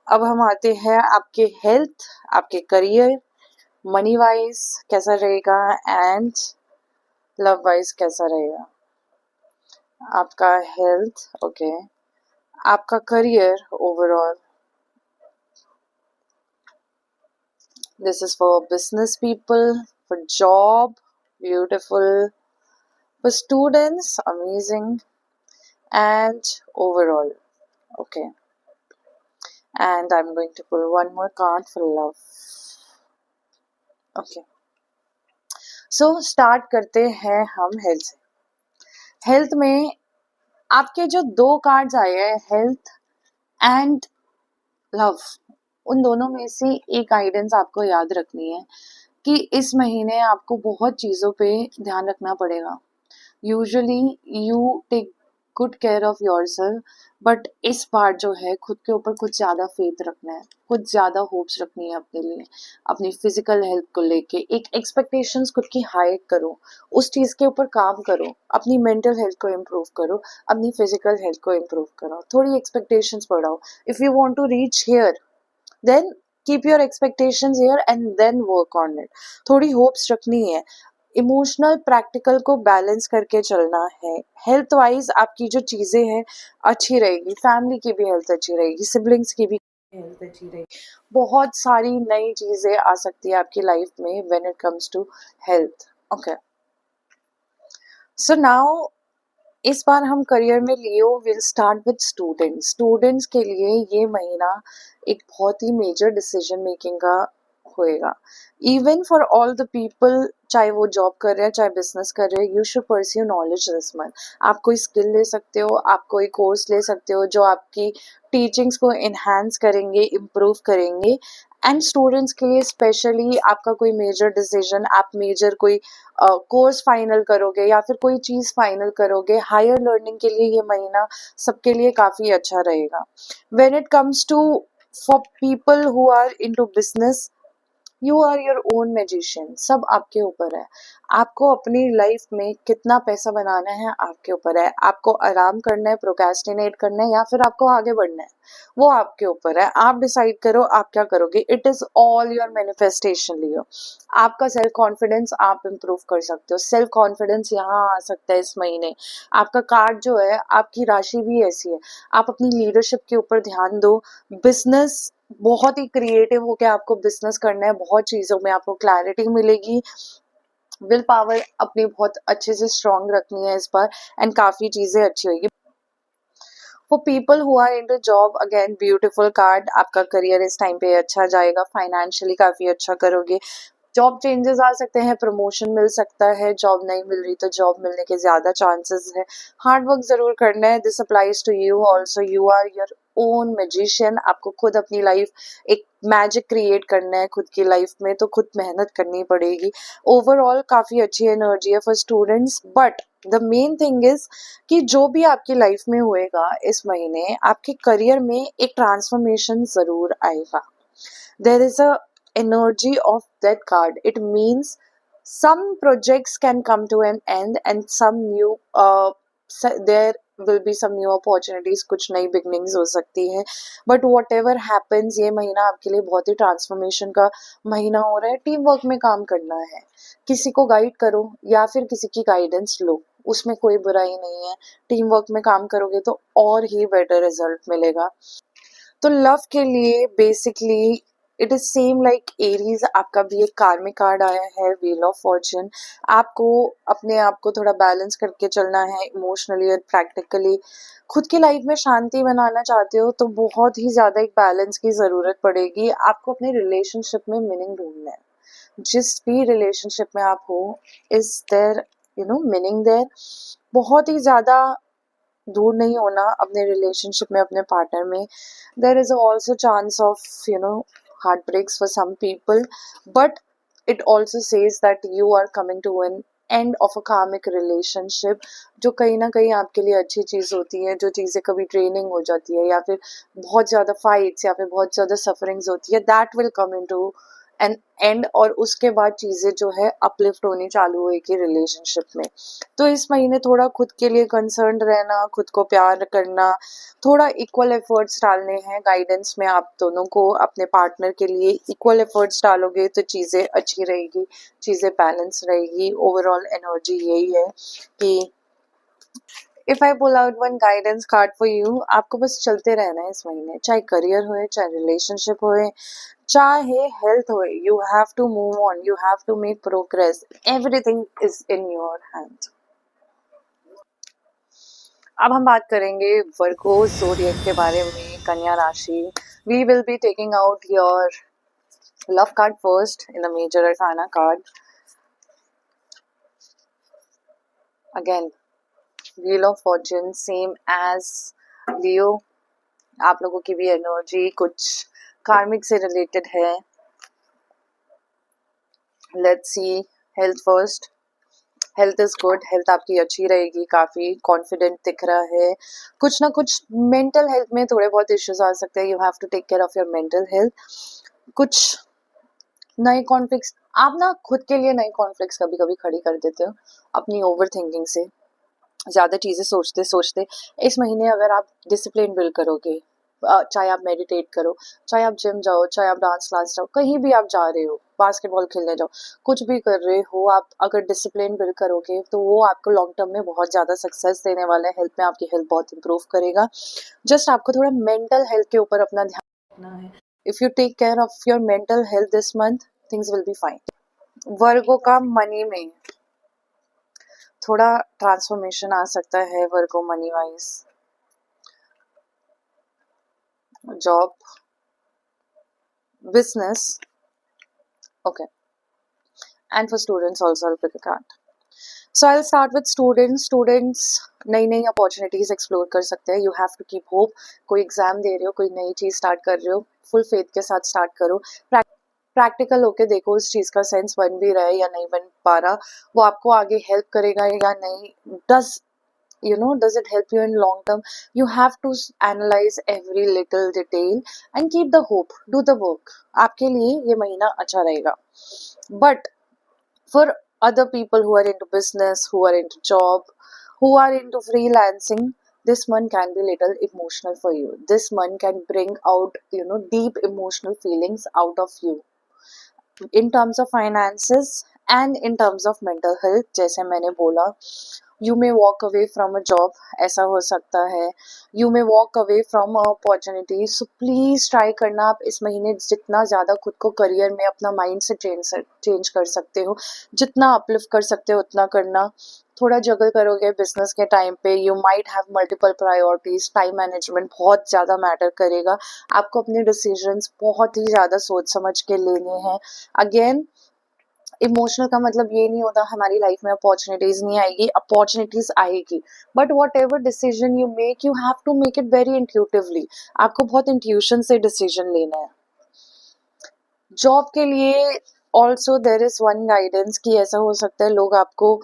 अब हम आते हैं आपके हेल्थ, आपके करियर, मनी वाइज कैसा रहेगा एंड लव वाइज कैसा रहेगा। आपका हेल्थ, ओके, आपका career overall, this is for business people, for job, beautiful, for students, amazing, and overall, okay. And I'm going to pull one more card for love. Okay. So start करते हैं हम हेल्थ से। हेल्थ में आपके जो दो कार्ड्स आए हैं, हेल्थ एंड लव, उन दोनों में से एक गाइडेंस आपको याद रखनी है कि इस महीने आपको बहुत चीज़ों पे ध्यान रखना पड़ेगा। Usually you take good care of yourself, but इस बार जो है खुद के ऊपर कुछ ज़्यादा फेथ रखना है, कुछ ज़्यादा होप्स रखनी है अपने लिए, अपनी फिजिकल हेल्थ को लेके एक एक्सपेक्टेशंस खुद की हाई करो, उस चीज़ के ऊपर काम करो, अपनी मेंटल हेल्थ को इम्प्रूव करो, अपनी फिजिकल हेल्थ को इम्प्रूव करो, थोड़ी एक्सपेक्टेशंस बढ़ाओ। If you want to reach here, then keep your expectations here and then work on it. थोड़ी होप्स रखनी है, इमोशनल प्रैक्टिकल को बैलेंस करके चलना है। हेल्थ वाइज आपकी जो चीज़ें हैं अच्छी रहेगी, फैमिली की भी हेल्थ अच्छी रहेगी, सिबलिंग्स की भी हेल्थ अच्छी रहेगी, बहुत सारी नई चीज़ें आ सकती है आपकी लाइफ में when it comes to health. Okay, so now इस बार हम करियर में Leo will start with students. Students के लिए ये महीना एक बहुत ही मेजर डिसीजन मेकिंग का होएगा। Even for all the people, चाहे वो जॉब कर रहे हैं चाहे बिजनेस कर रहे हैं, you should pursue knowledge this month. आप कोई स्किल ले सकते हो, आप कोई कोर्स ले सकते हो जो आपकी टीचिंग्स को इन्हांस करेंगे, इम्प्रूव करेंगे। एंड स्टूडेंट्स के लिए स्पेशली आपका कोई मेजर डिसीजन, आप मेजर कोई कोर्स फाइनल करोगे या फिर कोई चीज़ फाइनल करोगे, हायर लर्निंग के लिए ये महीना सबके लिए काफ़ी अच्छा रहेगा। When it comes to for people who are into business, you are your own magician. सब आपके ऊपर है, आपको अपनी लाइफ में कितना पैसा बनाना है आपके ऊपर है, आपको आराम करना है, प्रोक्रेस्टिनेट करना है या फिर आपको आगे बढ़ना है, वो आपके ऊपर है। आप डिसाइड करो आप क्या करोगे। It is all your manifestation. Leo आपका सेल्फ कॉन्फिडेंस आप इम्प्रूव कर सकते हो, सेल्फ कॉन्फिडेंस यहाँ आ सकता है इस महीने। आपका कार्ड जो है, आपकी राशि भी ऐसी है, आप अपनी लीडरशिप के ऊपर ध्यान दो। बिजनेस बहुत ही क्रिएटिव होकर आपको बिजनेस करना है, बहुत चीज़ों में आपको क्लैरिटी मिलेगी। विल पावर अपनी बहुत अच्छे से स्ट्रांग रखनी है इस बार एंड काफ़ी चीज़ें अच्छी होगी। For people who are into job, again beautiful card. आपका करियर इस टाइम पे अच्छा जाएगा, फाइनेंशियली काफ़ी अच्छा करोगे। जॉब चेंजेस आ सकते हैं, प्रमोशन मिल सकता है, जॉब नहीं मिल रही तो जॉब मिलने के ज़्यादा चांसेस है। हार्ड वर्क ज़रूर करना है। This applies to you also, you are your own magician. आपको खुद अपनी लाइफ एक मैजिक क्रिएट करना है खुद की लाइफ में, तो खुद मेहनत करनी पड़ेगी। ओवरऑल काफ़ी अच्छी एनर्जी है for students, but the main thing is कि जो भी आपकी लाइफ में होएगा इस महीने, आपके करियर में एक ट्रांसफॉर्मेशन ज़रूर आएगा। there is a energy of that card. It means some projects can come to an end and some new there will be some new opportunities, कुछ नई बिगनिंग्स हो सकती हैं। बट वॉट एवर हैपन्स, ये महीना आपके लिए बहुत ही ट्रांसफॉर्मेशन का महीना हो रहा है। टीम वर्क में काम करना है, किसी को गाइड करो या फिर किसी की गाइडेंस लो, उसमें कोई बुराई नहीं है। टीम वर्क में काम करोगे तो और ही बेटर रिजल्ट मिलेगा। तो लव के लिए basically it is same like Aries. आपका भी एक कार्मिक कार्ड आया है, व्हील ऑफ फॉर्चून। आपको अपने आप को थोड़ा बैलेंस करके चलना है, इमोशनली और प्रैक्टिकली। खुद की लाइफ में शांति बनाना चाहते हो तो बहुत ही ज़्यादा एक बैलेंस की ज़रूरत पड़ेगी। आपको अपने रिलेशनशिप में मीनिंग ढूंढना है। जिस भी रिलेशनशिप में आप हो, इज देयर मीनिंग देयर। बहुत ही ज़्यादा दूर नहीं होना अपने रिलेशनशिप में, अपने पार्टनर में। There is also chance of heart breaks for some people, but it also says that you are coming to an end of a karmic relationship, जो कहीं ना कहीं आपके लिए अच्छी चीज़ होती है। जो चीज़ें कभी ट्रेनिंग हो जाती है या फिर बहुत ज़्यादा फाइट्स या फिर बहुत ज़्यादा सफरिंग्स होती है, that will come in to an end, और उसके बाद चीज़ें जो है अपलिफ्ट होनी चालू होगी रिलेशनशिप में। तो इस महीने थोड़ा खुद के लिए कंसर्न रहना, खुद को प्यार करना, थोड़ा इक्वल एफर्ट्स डालने हैं गाइडेंस में। आप दोनों को अपने पार्टनर के लिए इक्वल एफर्ट्स डालोगे तो चीज़ें अच्छी रहेगी, चीज़ें बैलेंस रहेगी। ओवरऑल एनर्जी यही है कि if I pull out one guidance card for you, आपको बस चलते रहना है इस महीने, चाहे करियर हो, चाहे रिलेशनशिप हो, चाहे हेल्थ हो। You have to move on, you have to make progress, everything is in your hand. अब हम बात करेंगे वर्गो ज़ोडिएक के बारे में, कन्या राशि। We will be taking out your love card first in the major arcana card. Again wheel of fortune, same as Leo. आप लोगों की भी एनर्जी कुछ कार्मिक से रिलेटेड है। Let's see health first. Health is good, health आपकी अच्छी रहेगी, काफ़ी कॉन्फिडेंट दिख रहा है। कुछ ना कुछ मेंटल हेल्थ में थोड़े बहुत इश्यूज आ सकते हैं, you have to take care of your mental health. कुछ नए कॉन्फ्लिक्ट्स, आप ना खुद के लिए नए कॉन्फ्लिक्ट्स कभी कभी खड़ी कर देते हो अपनी ओवर थिंकिंग से, ज़्यादा चीज़ें सोचते सोचते। इस महीने अगर आप डिसिप्लिन बिल्ड करोगे, चाहे आप मेडिटेट करो, चाहे आप जिम जाओ, चाहे आप डांस क्लास जाओ, कहीं भी आप जा रहे हो, बास्केटबॉल खेलने जाओ, कुछ भी कर रहे हो आप, अगर डिसिप्लिन बिल्ड करोगे तो वो आपको लॉन्ग टर्म में बहुत ज़्यादा सक्सेस देने वाला है। हेल्थ में आपकी हेल्थ बहुत इंप्रूव करेगा। जस्ट आपको थोड़ा मेंटल हेल्थ के ऊपर अपना ध्यान रखना है। If you take care of your mental health this month, things will be fine. वर्गों का मनी में थोड़ा ट्रांसफॉर्मेशन आ सकता है। Virgo money wise, job, business, okay, and for students also I'll pick a card. So I'll start with students नई नई अपॉर्चुनिटीज एक्सप्लोर कर सकते हैं। You have to keep hope. कोई एग्जाम दे रहे हो, कोई नई चीज स्टार्ट कर रहे हो, फुल फेथ के साथ स्टार्ट करो। प्रैक्टिकल होके देखो उस चीज का सेंस बन भी रहा है या नहीं बन पा रहा, वो आपको आगे हेल्प करेगा या नहीं। does it help you in long term? You have to analyze every little detail and keep the hope, do the work. आपके लिए ये महीना अच्छा रहेगा। But for other people who are into business, who are into job, who are into freelancing, this month can be little emotional for you. This month can bring out deep emotional feelings out of you in terms of finances and in terms of mental health। जैसे मैंने बोला, you may walk away from a job, ऐसा हो सकता है। You may walk away from a opportunity. So please try करना आप इस महीने जितना ज़्यादा खुद को करियर में अपना माइंड से चेंज कर सकते हो, जितना अपलिफ्ट कर सकते हो उतना करना। थोड़ा जगल करोगे बिजनेस के टाइम पे, you might have multiple priorities. Time management बहुत ज़्यादा मैटर करेगा। आपको अपने डिसीजंस बहुत ही ज़्यादा सोच समझ के लेने हैं। अगेन, इमोशनल का मतलब ये नहीं होता हमारी लाइफ में अपॉर्चुनिटीज नहीं आएगी, अपॉर्चुनिटीज आएगी, but whatever decision you make, you have to make it very intuitively. आपको बहुत इंट्यूशन से डिसीजन लेना है। जॉब के लिए also there is one guidance कि ऐसा हो सकता है लोग आपको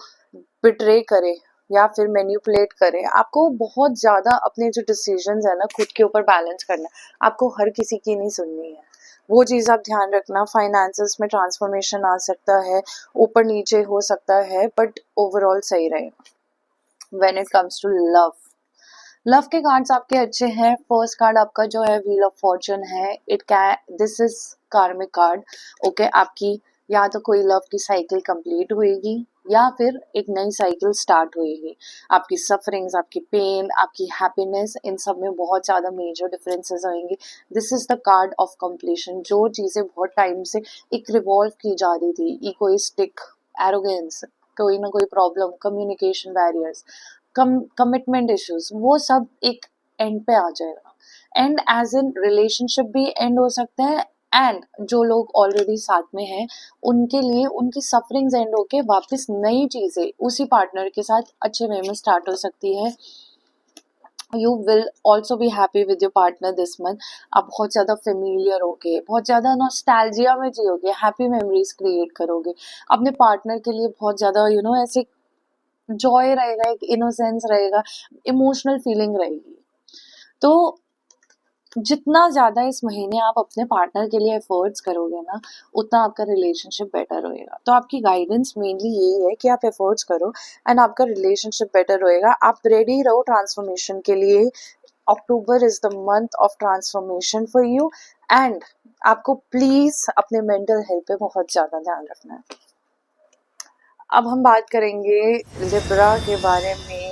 बिट्रे करें या फिर मैनिपुलेट करें। आपको बहुत ज़्यादा अपने जो डिसीजंस है ना खुद के ऊपर बैलेंस करना है। आपको हर किसी की नहीं सुननी है, वो चीज़ आप ध्यान रखना। फाइनेंसेस में ट्रांसफॉर्मेशन आ सकता है, ऊपर नीचे हो सकता है, बट ओवरऑल सही रहेगा। When it comes to love, love के कार्ड्स आपके अच्छे हैं। फर्स्ट कार्ड आपका जो है व्हील ऑफ फॉर्चून है। This is karmic card. Okay, आपकी या तो कोई लव की साइकिल कंप्लीट होएगी या फिर एक नई साइकिल स्टार्ट होएगी। आपकी सफरिंग्स, आपकी पेन, आपकी हैप्पीनेस, इन सब में बहुत ज़्यादा मेजर डिफरेंसेस होंगे। This is the card of completion. जो चीज़ें बहुत टाइम से एक रिवॉल्व की जा रही थी, इगोइस्टिक, एरोगेंस, कोई ना कोई problem, communication barriers, commitment issues, वो सब एक एंड पे आ जाएगा। एंड एज इन रिलेशनशिप भी एंड हो सकते हैं, एंड जो लोग ऑलरेडी साथ में हैं उनके लिए उनकी सफरिंग्स एंड होके वापस नई चीज़ें उसी पार्टनर के साथ अच्छे वे में स्टार्ट हो सकती है। You will also be happy with your partner this month. आप बहुत ज़्यादा फेमिलियर होगे, बहुत ज़्यादा नॉस्टैल्जिया में जियोगे, हैप्पी मेमोरीज क्रिएट करोगे अपने पार्टनर के लिए। बहुत ज़्यादा ऐसे जॉय रहेगा, एक इनोसेंस रहेगा, इमोशनल फीलिंग रहेगी। तो जितना ज़्यादा इस महीने आप अपने पार्टनर के लिए एफर्ट्स करोगे ना, उतना आपका रिलेशनशिप बेटर होएगा। तो आपकी गाइडेंस मेनली यही है कि आप एफर्ट्स करो एंड आपका रिलेशनशिप बेटर होएगा। आप रेडी रहो ट्रांसफॉर्मेशन के लिए। October is the month of transformation for you, and आपको प्लीज़ अपने मेंटल हेल्थ पे बहुत ज़्यादा ध्यान रखना है। अब हम बात करेंगे लिब्रा के बारे में।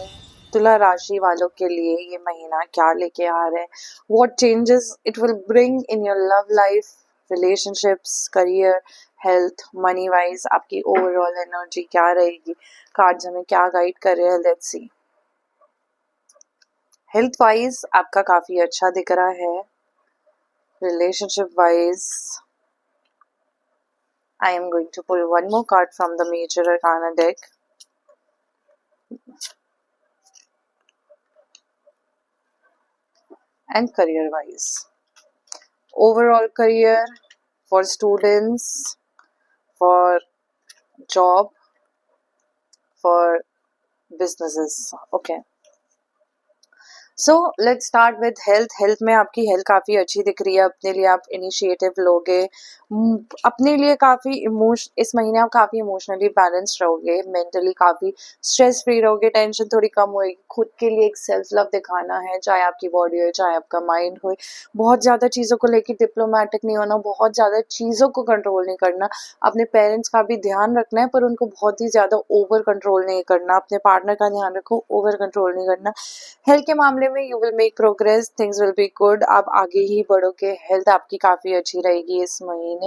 तुला राशि वालों के लिए ये महीना क्या लेके आ रहे हैं, what changes it will bring in your love life, relationships, career, health, money wise आपकी ओवरऑल एनर्जी क्या रहेगी। कार्ड्स हमें क्या गाइड कर रहे हैं, लेट्स सी। हेल्थ वाइज आपका काफी अच्छा दिख रहा है। Relationship wise I am going to pull one more card from the Major Arcana deck. And career wise, overall career, for students, for job, for businesses. Okay. So let's start with health. Health में आपकी हेल्थ काफ़ी अच्छी दिख रही है. अपने लिए आप इनिशिएटिव लोगे. अपने लिए इस महीने आप काफ़ी इमोशनली बैलेंस्ड रहोगे. मेंटली काफ़ी स्ट्रेस फ्री रहोगे. टेंशन थोड़ी कम होएगी. खुद के लिए एक सेल्फ लव दिखाना है, चाहे आपकी बॉडी हो चाहे आपका माइंड हो. बहुत ज़्यादा चीज़ों को लेकर डिप्लोमेटिक नहीं होना. बहुत ज़्यादा चीज़ों को कंट्रोल नहीं करना. अपने पेरेंट्स का भी ध्यान रखना है, पर उनको बहुत ही ज़्यादा ओवर कंट्रोल नहीं करना. अपने पार्टनर का ध्यान रखो, ओवर कंट्रोल नहीं करना. हेल्थ के मामले में you will make progress, things will be good. आप आगे ही बढ़ोगे. हेल्थ आपकी काफ़ी अच्छी रहेगी इस महीने.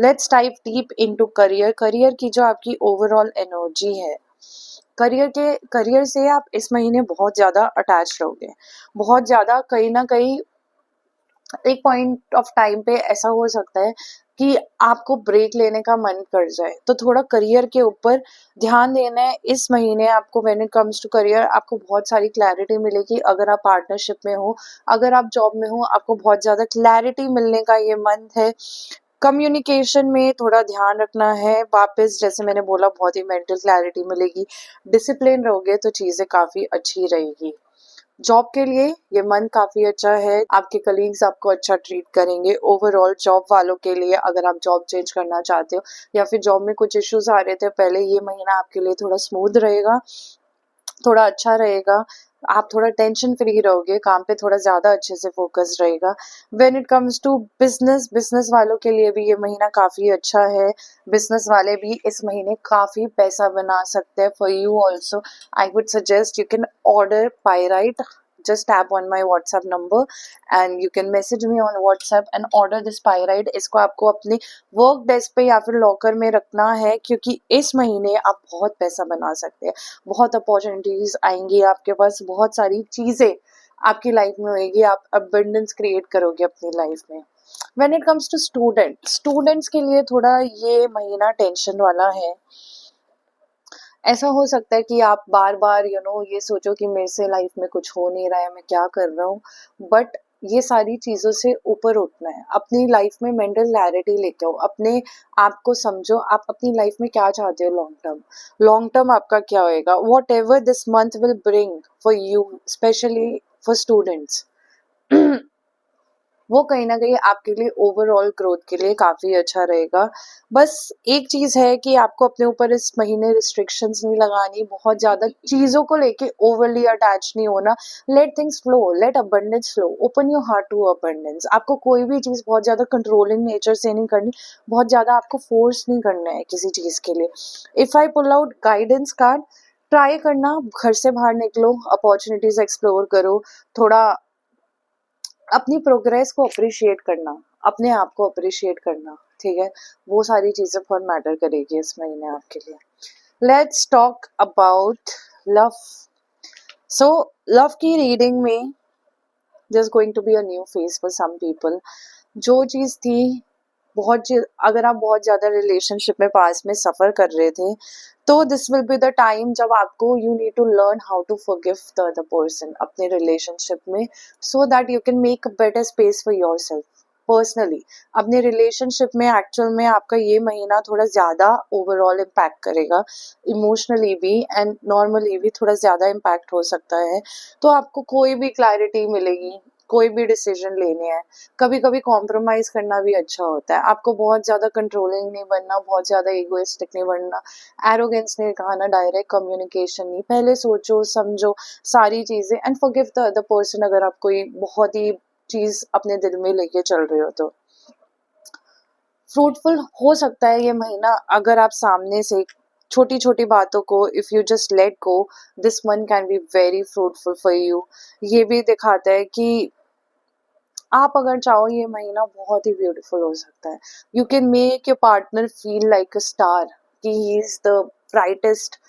Let's dive deep into career. Career की जो आपकी ओवरऑल एनर्जी है, करियर से आप इस महीने बहुत ज़्यादा अटैच रहोगे. बहुत ज़्यादा कहीं ना कहीं एक पॉइंट ऑफ टाइम पे ऐसा हो सकता है कि आपको ब्रेक लेने का मन कर जाए. तो थोड़ा करियर के ऊपर ध्यान देना है इस महीने आपको. When it comes to career आपको बहुत सारी क्लैरिटी मिलेगी. अगर आप पार्टनरशिप में हो, अगर आप जॉब में हो, आपको बहुत ज़्यादा क्लैरिटी मिलने का ये मंथ है. कम्युनिकेशन में थोड़ा ध्यान रखना है. वापस जैसे मैंने बोला, बहुत ही मेंटल क्लैरिटी मिलेगी. डिसिप्लिन रहोगे तो चीज़ें काफ़ी अच्छी रहेगी. जॉब के लिए ये मंथ काफ़ी अच्छा है. आपके कलीग्स आपको अच्छा ट्रीट करेंगे. ओवरऑल जॉब वालों के लिए, अगर आप जॉब चेंज करना चाहते हो या फिर जॉब में कुछ इश्यूज आ रहे थे पहले, ये महीना आपके लिए थोड़ा स्मूथ रहेगा, थोड़ा अच्छा रहेगा. आप थोड़ा टेंशन फ्री रहोगे. काम पे थोड़ा ज़्यादा अच्छे से फोकस रहेगा. When it comes to business वालों के लिए भी ये महीना काफ़ी अच्छा है. बिजनेस वाले भी इस महीने काफ़ी पैसा बना सकते हैं. For you also I would suggest you can order pyrite. just tap on my WhatsApp number and you can message me on WhatsApp and order this pyrite. इसको आपको अपने वर्क डेस्क पे या फिर लॉकर में रखना है, क्योंकि इस महीने आप बहुत पैसा बना सकते हैं. बहुत अपॉर्चुनिटीज आएंगी आपके पास. बहुत सारी चीज़ें आपकी लाइफ में होएगी. आप अबंडेंस क्रिएट करोगे अपनी लाइफ में. When it comes to students के लिए थोड़ा ये महीना टेंशन वाला है. ऐसा हो सकता है कि आप बार बार ये सोचो कि मेरे से लाइफ में कुछ हो नहीं रहा है, मैं क्या कर रहा हूँ. बट ये सारी चीज़ों से ऊपर उठना है. अपनी लाइफ में मेंटल क्लैरिटी लेके आओ. अपने आप को समझो, आप अपनी लाइफ में क्या चाहते हो. लॉन्ग टर्म आपका क्या होएगा. What ever this month will bring for you, specially for students, वो कहीं ना कहीं आपके लिए ओवरऑल ग्रोथ के लिए काफ़ी अच्छा रहेगा. बस एक चीज़ है कि आपको अपने ऊपर इस महीने रिस्ट्रिक्शंस नहीं लगानी. बहुत ज़्यादा चीज़ों को लेके ओवरली अटैच नहीं होना. Let things flow, let abundance flow. Open your heart to abundance. आपको कोई भी चीज़ बहुत ज़्यादा कंट्रोलिंग नेचर से नहीं करनी. बहुत ज़्यादा आपको फोर्स नहीं करना है किसी चीज़ के लिए. If I pull out guidance card, try करना, घर से बाहर निकलो, अपॉर्चुनिटीज़ एक्सप्लोर करो. थोड़ा अपनी प्रोग्रेस को अप्रिशिएट करना, अपने आप को अप्रिशिएट करना. ठीक है, वो सारी चीज़ें बहुत मैटर करेगी इस महीने आपके लिए. Let's talk about love. So love की रीडिंग में there's going to be a new phase for some people. जो चीज़ थी, अगर आप बहुत ज़्यादा रिलेशनशिप में पास में सफ़र कर रहे थे, तो this will be the time जब आपको you need to learn how to forgive the other person अपने रिलेशनशिप में, so that you can make a better space for yourself. Personally अपने रिलेशनशिप में एक्चुअल में आपका ये महीना थोड़ा ज़्यादा ओवरऑल इम्पैक्ट करेगा. इमोशनली भी एंड नॉर्मली भी थोड़ा ज़्यादा इम्पैक्ट हो सकता है. तो आपको कोई भी क्लैरिटी मिलेगी, कोई भी डिसीजन लेने हैं. कभी कभी कॉम्प्रोमाइज़ करना भी अच्छा होता है. आपको बहुत ज़्यादा कंट्रोलिंग नहीं बनना, बहुत ज़्यादा ईगोइस्टिक नहीं बनना, एरोगेंस नहीं दिखाना, डायरेक्ट कम्युनिकेशन नहीं. पहले सोचो समझो सारी चीज़ें and forgive the other person. अगर आप कोई बहुत ही चीज़ अपने दिल में लेके चल रहे हो तो फ्रूटफुल हो सकता है ये महीना. अगर आप सामने से छोटी छोटी बातों को if you just let go, this month can be very fruitful for you. ये भी दिखाता है कि आप अगर चाहो ये महीना बहुत ही ब्यूटीफुल हो सकता है. You can make your partner feel like a star, कि he is the brightest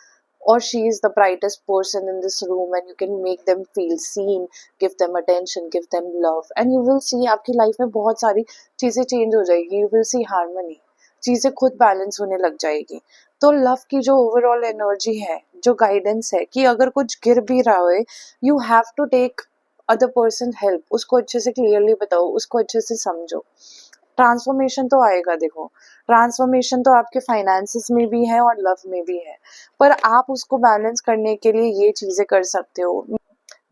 or she is the brightest person in this room, and you can make them feel seen, give them attention, give them love, and you will see आपकी लाइफ में बहुत सारी चीज़ें चेंज हो जाएगी. you will see harmony, चीज़ें खुद बैलेंस होने लग जाएगी. तो लव की जो ओवरऑल एनर्जी है, जो गाइडेंस है कि अगर कुछ गिर भी रहा है, you have to take other person help. उसको अच्छे से क्लियरली बताओ, उसको अच्छे से समझो. ट्रांसफॉर्मेशन तो आएगा। देखो, ट्रांसफॉर्मेशन तो आपके फाइनेंसेस में भी है और लव में भी है, पर आप उसको बैलेंस करने के लिए ये चीजें कर सकते हो।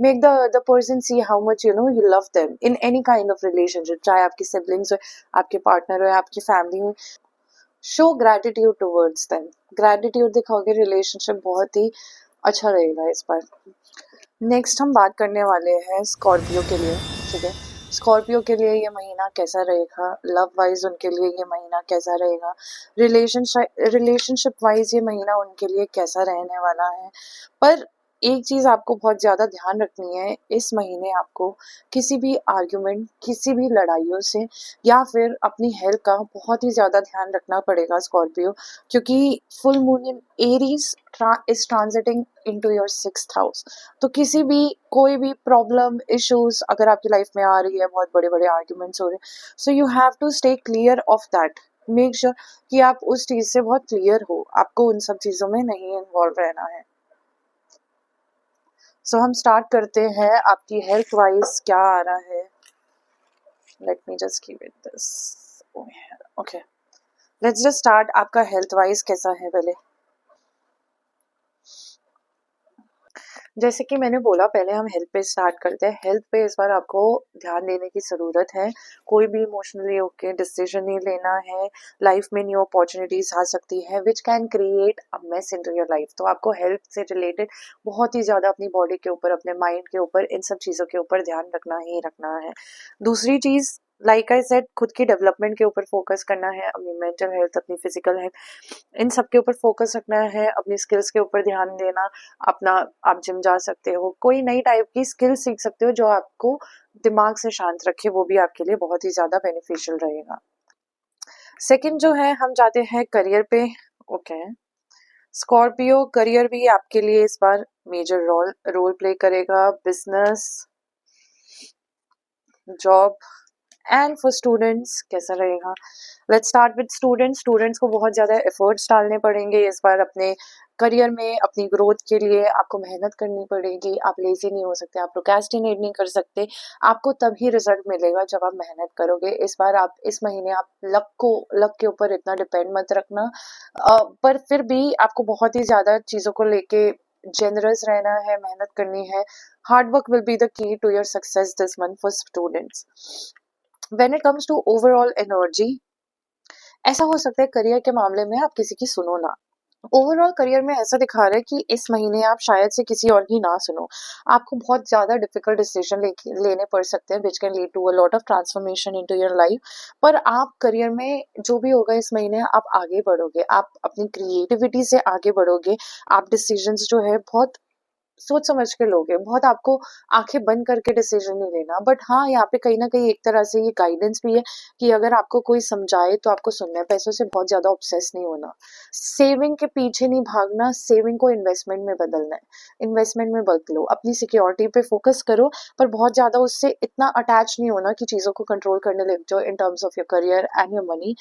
Make the other person see how much you love them in any kind of relationship, चाहे आपकी सिबलिंग्स हो, आपके पार्टनर हो, आपकी फैमिली हो। Show gratitude towards them. Gratitude दिखाओगे, रिलेशनशिप बहुत ही अच्छा रहेगा इस बार। नेक्स्ट हम बात करने वाले हैं स्कॉर्पियो के लिए। ठीक है, स्कॉर्पियो के लिए ये महीना कैसा रहेगा, लव वाइज उनके लिए ये महीना कैसा रहेगा, रिलेशनशिप वाइज ये महीना उनके लिए कैसा रहने वाला है। पर एक चीज आपको बहुत ज्यादा ध्यान रखनी है, इस महीने आपको किसी भी आर्ग्यूमेंट, किसी भी लड़ाइयों से या फिर अपनी हेल्थ का बहुत ही ज्यादा ध्यान रखना पड़ेगा स्कॉर्पियो, क्योंकि full moon in Aries is transiting into your 6th house. तो किसी भी कोई भी प्रॉब्लम, इश्यूज अगर आपकी लाइफ में आ रही है, बहुत बड़े बड़े आर्ग्यूमेंट्स हो रहे हैं, so you have to stay clear of that. Make sure कि आप उस चीज से बहुत क्लियर हो, आपको उन सब चीजों में नहीं इन्वॉल्व रहना है। सो हम स्टार्ट करते हैं, आपकी हेल्थ वाइज क्या आ रहा है। Let me just keep it this. Okay, let's just start. आपका हेल्थ वाइज कैसा है पहले। जैसे कि मैंने बोला, पहले हम हेल्थ पे स्टार्ट करते हैं। हेल्थ पे इस बार आपको ध्यान देने की ज़रूरत है। कोई भी इमोशनली ओके डिसीजन नहीं लेना है। लाइफ में न्यू अपॉर्चुनिटीज आ सकती है which can create a mess into your life. तो आपको हेल्थ से रिलेटेड बहुत ही ज़्यादा अपनी बॉडी के ऊपर, अपने माइंड के ऊपर, इन सब चीज़ों के ऊपर ध्यान रखना ही रखना है। दूसरी चीज़, लाइक आई सेड, खुद की डेवलपमेंट के ऊपर फोकस करना है, अपनी मेंटल हेल्थ, अपनी फिजिकल हेल्थ, इन सब के ऊपर फोकस रखना है। अपनी स्किल्स के ऊपर ध्यान देना, अपना, आप जिम जा सकते हो, कोई नई टाइप की स्किल सीख सकते हो जो आपको दिमाग से शांत रखे, वो भी आपके लिए बहुत ही ज्यादा बेनिफिशियल रहेगा। सेकंड जो है, हम जाते हैं करियर पे। ओके, स्कॉर्पियो, करियर भी आपके लिए इस बार मेजर रोल रोल प्ले करेगा। Business, job and for students कैसा रहेगा। Let's start with students. Students को बहुत ज़्यादा एफर्ट्स डालने पड़ेंगे इस बार अपने करियर में, अपनी ग्रोथ के लिए आपको मेहनत करनी पड़ेगी। आप लेजी नहीं हो सकते, आप प्रोक्रेस्टिनेट नहीं कर सकते। आपको तभी रिजल्ट मिलेगा जब आप मेहनत करोगे। इस बार आप, इस महीने आप लक के ऊपर इतना डिपेंड मत रखना, पर फिर भी आपको बहुत ही ज़्यादा चीज़ों को लेके जेनरस रहना है, मेहनत करनी है। Hard work will be the key to your success this month for students. When it comes to overall energy, ऐसा हो सकता है करियर के मामले में आप किसी की सुनो ना। ओवरऑल करियर में ऐसा दिखा रहा है कि इस महीने आप शायद से किसी और की ना सुनो। आपको बहुत ज्यादा डिफिकल्ट डिसीजन लेने पड़ सकते हैं which can lead to a lot of transformation into your life. पर आप करियर में जो भी होगा इस महीने, आप आगे बढ़ोगे, आप अपनी क्रिएटिविटी से आगे बढ़ोगे। आप डिसीजंस जो है बहुत सोच समझ के लोगे, बहुत आपको आंखें बंद करके डिसीजन नहीं लेना। बट हाँ, यहाँ पे कहीं ना कहीं एक तरह से ये गाइडेंस भी है कि अगर आपको कोई समझाए तो आपको सुनना है। पैसों से बहुत ज्यादा ऑब्सेस नहीं होना, सेविंग के पीछे नहीं भागना, सेविंग को इन्वेस्टमेंट में बदलना है। इन्वेस्टमेंट में बदलो, अपनी सिक्योरिटी पे फोकस करो, पर बहुत ज्यादा उससे इतना अटैच नहीं होना कि चीजों को कंट्रोल करने लग जाओ इन terms of your career and your money.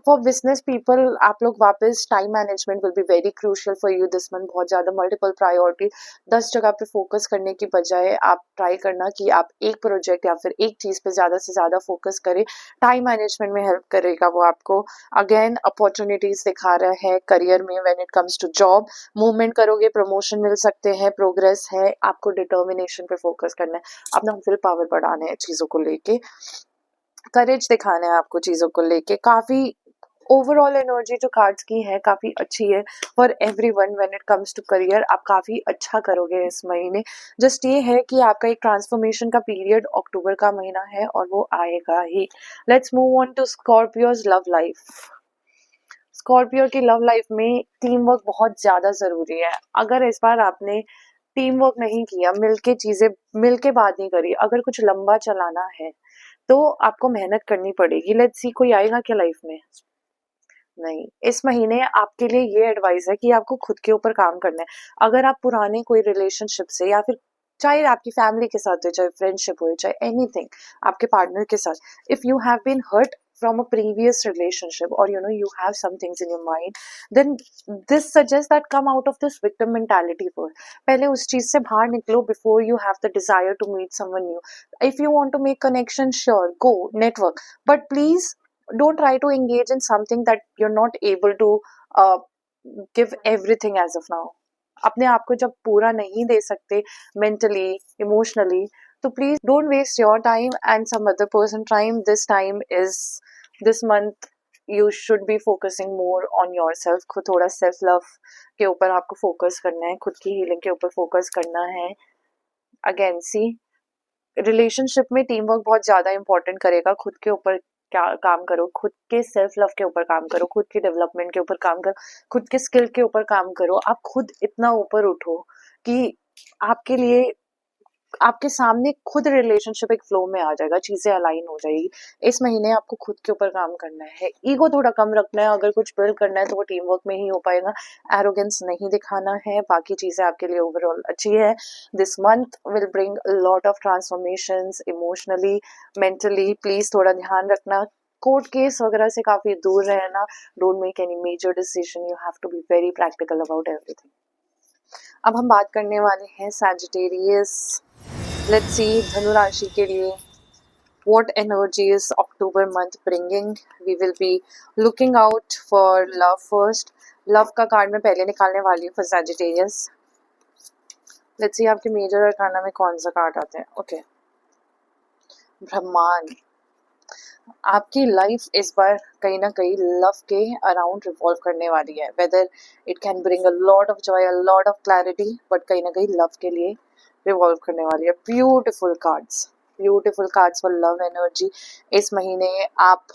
For business people, आप लोग वापस, time management will be very crucial for you this month. बहुत ज्यादा मल्टीपल प्रायोरिटी, 10 जगह पे फोकस करने की बजाय आप ट्राई करना कि आप एक प्रोजेक्ट या फिर एक चीज पे ज्यादा से ज्यादा फोकस करें। टाइम मैनेजमेंट में हेल्प करेगा वो आपको। अगेन अपॉर्चुनिटीज दिखा रहा है करियर में। When it comes to job, movement करोगे, प्रमोशन मिल सकते हैं, प्रोग्रेस है। आपको डिटर्मिनेशन पे फोकस करना है, अपना विल पावर बढ़ाना है चीजों को लेके, करेज दिखाना है आपको चीजों को लेके। काफी ओवरऑल एनर्जी जो कार्ड्स की है काफी अच्छी है for everyone. When it comes to career, आप काफी अच्छा करोगे इस महीने। जस्ट ये है कि आपका एक ट्रांसफॉर्मेशन का पीरियड अक्टूबर का महीना है और वो आएगा ही। Let's move on to Scorpio's love life. Scorpio की लव लाइफ में टीम वर्क बहुत ज्यादा जरूरी है। अगर इस बार आपने टीम वर्क नहीं किया, मिलके चीजें, मिलके बात नहीं करी, अगर कुछ लंबा चलाना है तो आपको मेहनत करनी पड़ेगी। लेट्स सी, कोई आएगा क्या लाइफ में? नहीं। इस महीने आपके लिए ये एडवाइस है कि आपको खुद के ऊपर काम करना है। अगर आप पुराने कोई रिलेशनशिप से, या फिर चाहे आपकी फैमिली के साथ हो, चाहे फ्रेंडशिप हो, चाहे एनीथिंग, आपके पार्टनर के साथ, if you have been hurt from a previous relationship, or you have some things in your mind, then this suggests that come out of this victim mentality first. पहले उस चीज से बाहर निकलो before you have the desire to meet someone new. If you want to make connection, sure, go network, but please don't try to engage in something that you're not able to give everything as of now. अपने आप को जब पूरा नहीं दे सकते mentally, emotionally, तो please don't waste your time and some other person time. This time is this month. You should be focusing more on yourself. खुद थोड़ा self love के ऊपर आपको focus करना है, खुद की healing के ऊपर focus करना है. Again, see, रिलेशनशिप में टीम वर्क बहुत ज़्यादा इंपॉर्टेंट करेगा. खुद के ऊपर क्या काम करो, खुद के सेल्फ लव के ऊपर काम करो, खुद की डेवलपमेंट के ऊपर काम करो, खुद के स्किल के ऊपर काम करो. आप खुद इतना ऊपर उठो कि आपके लिए, आपके सामने खुद रिलेशनशिप एक फ्लो में आ जाएगा, चीज़ें अलाइन हो जाएगी. इस महीने आपको खुद के ऊपर काम करना है, ईगो थोड़ा कम रखना है. अगर कुछ बिल्ड करना है तो वो टीम वर्क में ही हो पाएगा. एरोगेंस नहीं दिखाना है. बाकी चीज़ें आपके लिए ओवरऑल अच्छी है. This month will bring lot of transformations emotionally, mentally. Please थोड़ा ध्यान रखना, कोर्ट केस वगैरह से काफ़ी दूर रहना. Don't make any major decision. You have to be very practical about everything. अब हम बात करने वाले हैं सैजिटेरियस. लेट्स सी धनु राशि के लिए what energy is October month bringing. We will be looking out for love first. Love का कार्ड मैं पहले निकालने वाली हूँ for Sagittarius. लेट्स सी आपके मेजर अरकाना में कौन सा कार्ड आता है. ओके, ब्रह्मांड. आपकी लाइफ इस बार कहीं ना कहीं लव के अराउंड रिवॉल्व करने वाली है. Whether it can bring a lot of Joy, a lot of clarity, but कहीं ना कहीं लव के लिए रिवॉल्व करने वाली है. Beautiful cards for love energy. इस महीने आप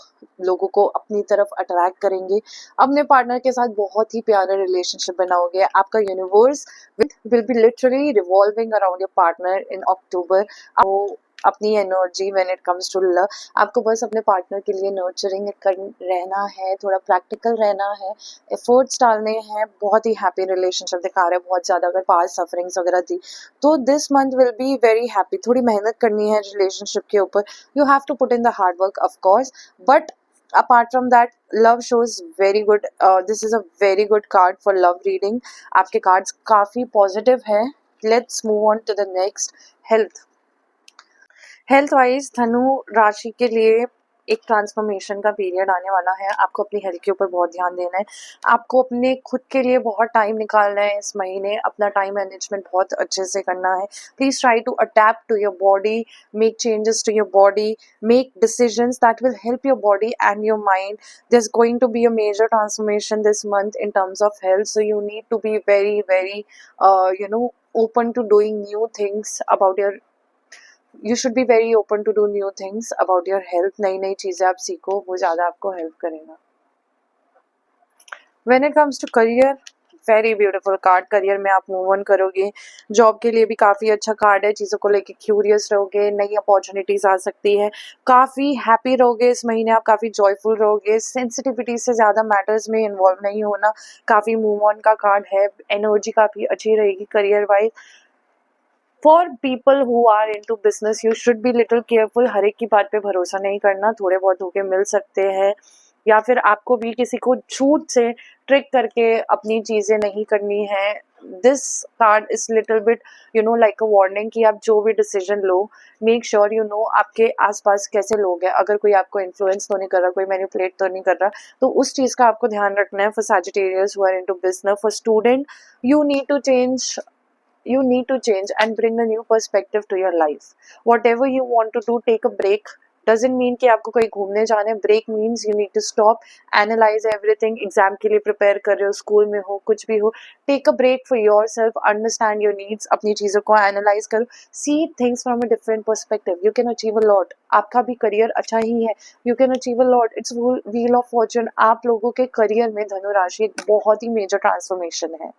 लोगों को अपनी तरफ अट्रैक्ट करेंगे. अपने पार्टनर के साथ बहुत ही प्यारा रिलेशनशिप बनाओगे. आपका universe will be literally revolving around your partner in October. आपको अपनी energy when it comes to love, आपको बस अपने पार्टनर के लिए नर्चरिंग रहना है, थोड़ा प्रैक्टिकल रहना है, एफर्ट्स डालने हैं. बहुत ही हैप्पी रिलेशनशिप दिखा रहा है. बहुत ज़्यादा अगर पास्ट सफरिंग्स वगैरह थी तो this month will be very happy. थोड़ी मेहनत करनी है रिलेशनशिप के ऊपर. You have to put in the hard work of course, but apart from that love shows very good. This is a very good card for love reading. आपके cards काफ़ी positive है. Let's move on to the next. Health wise धनु राशि के लिए एक ट्रांसफॉर्मेशन का पीरियड आने वाला है. आपको अपनी हेल्थ के ऊपर बहुत ध्यान देना है. आपको अपने खुद के लिए बहुत टाइम निकालना है इस महीने. अपना टाइम मैनेजमेंट बहुत अच्छे से करना है. Please try to adapt to your body, make changes to your body, make decisions that will help your body and your mind. There is going to be a major transformation this month in terms of health, so you need to be very open to doing new things about your, you should be very open to do new things about your health. नई नई चीज़ें आप सीखो, वो ज़्यादा आपको हेल्प करेगा. When it comes to career, very beautiful card. Career में आप मूव ऑन करोगे. जॉब के लिए भी काफ़ी अच्छा कार्ड है. चीज़ों को लेके क्यूरियस रहोगे, नई अपॉर्चुनिटीज आ सकती है. काफ़ी हैप्पी रहोगे इस महीने. आप काफ़ी जॉयफुल रहोगे. सेंसिटिविटी से ज़्यादा मैटर्स में इन्वॉल्व नहीं होना. काफ़ी मूव ऑन का कार्ड है. एनर्जी काफ़ी अच्छी रहेगी career wise. For people who are into business, you should be little careful. हर एक की बात पे भरोसा नहीं करना. थोड़े बहुत धोखे मिल सकते हैं, या फिर आपको भी किसी को झूठ से ट्रिक करके अपनी चीज़ें नहीं करनी है. This card is little bit like a warning कि आप जो भी डिसीजन लो, मेक श्योर आपके आसपास कैसे लोग हैं. अगर कोई आपको इन्फ्लुएंस तो नहीं कर रहा, कोई मैनिपुलेट तो नहीं कर रहा, तो उस चीज़ का आपको ध्यान रखना है. For Sagittarius who are into business, for student, you need to change you need to change and bring a new perspective to your life. Whatever you want to do, take a break. Doesn't mean कि आपको कहीं घूमने जाना है. Break means you need to stop, analyze everything. Exam के लिए प्रिपेयर कर रहे हो, स्कूल में हो, कुछ भी हो, take a break for yourself. Understand your needs. अपनी चीज़ों को एनालाइज करो. See things from a different perspective. You can achieve a lot. आपका भी करियर अच्छा ही है. You can achieve a lot. It's wheel of fortune. आप लोगों के करियर में धनु राशि एक बहुत ही मेजर ट्रांसफॉर्मेशन है.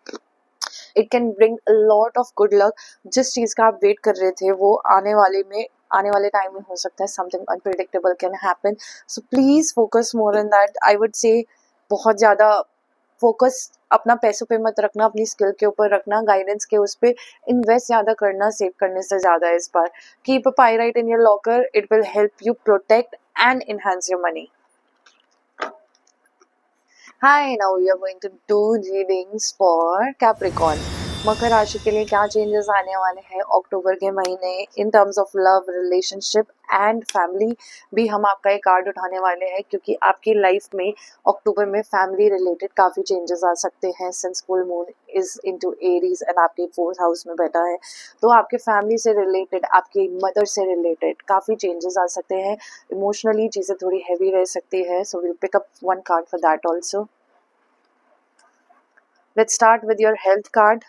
It can bring a lot of good luck. जिस चीज़ का आप वेट कर रहे थे वो आने वाले टाइम में हो सकता है. Something unpredictable can happen. So please focus more in that. I would say बहुत ज़्यादा फोकस अपना पैसों पे मत रखना, अपनी स्किल के ऊपर रखना, गाइडेंस के उस पर इन्वेस्ट ज़्यादा करना सेव करने से ज़्यादा इस बार. Keep a pyrite in your locker. It will help you protect and enhance your money. Hi, now we are going to do readings for Capricorn. मकर राशि के लिए क्या चेंजेस आने वाले हैं अक्टूबर के महीने इन terms of love, relationship and family भी हम आपका एक कार्ड उठाने वाले हैं, क्योंकि आपकी लाइफ में अक्टूबर में फैमिली रिलेटेड काफ़ी चेंजेस आ सकते हैं since full moon is into Aries and आपके 4th हाउस में बैठा है। तो आपके फैमिली से रिलेटेड, आपकी मदर से रिलेटेड काफ़ी चेंजेस आ सकते हैं। इमोशनली चीज़ें थोड़ी हैवी रह सकती है, so will pick up one card for that also. Let's start with your health card.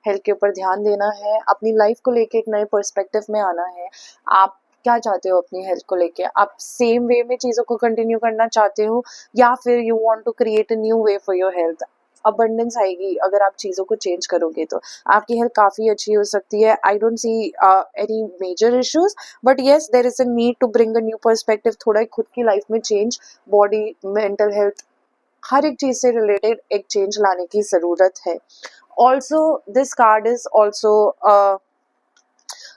Health के ऊपर ध्यान देना है, अपनी लाइफ को लेके एक नए पर्सपेक्टिव में आना है। आप क्या चाहते हो अपनी हेल्थ को लेके? आप सेम वे में चीज़ों को कंटिन्यू करना चाहते हो या फिर you want to create a new way for your health? Abundance आएगी अगर आप चीज़ों को चेंज करोगे तो। आपकी हेल्थ काफ़ी अच्छी हो सकती है। I don't see any major issues, but yes there is a need to bring a new perspective. थोड़ा खुद की लाइफ में चेंज, बॉडी, मेंटल हेल्थ, हर एक चीज़ से रिलेटेड एक चेंज लाने की ज़रूरत है। Also, this card is also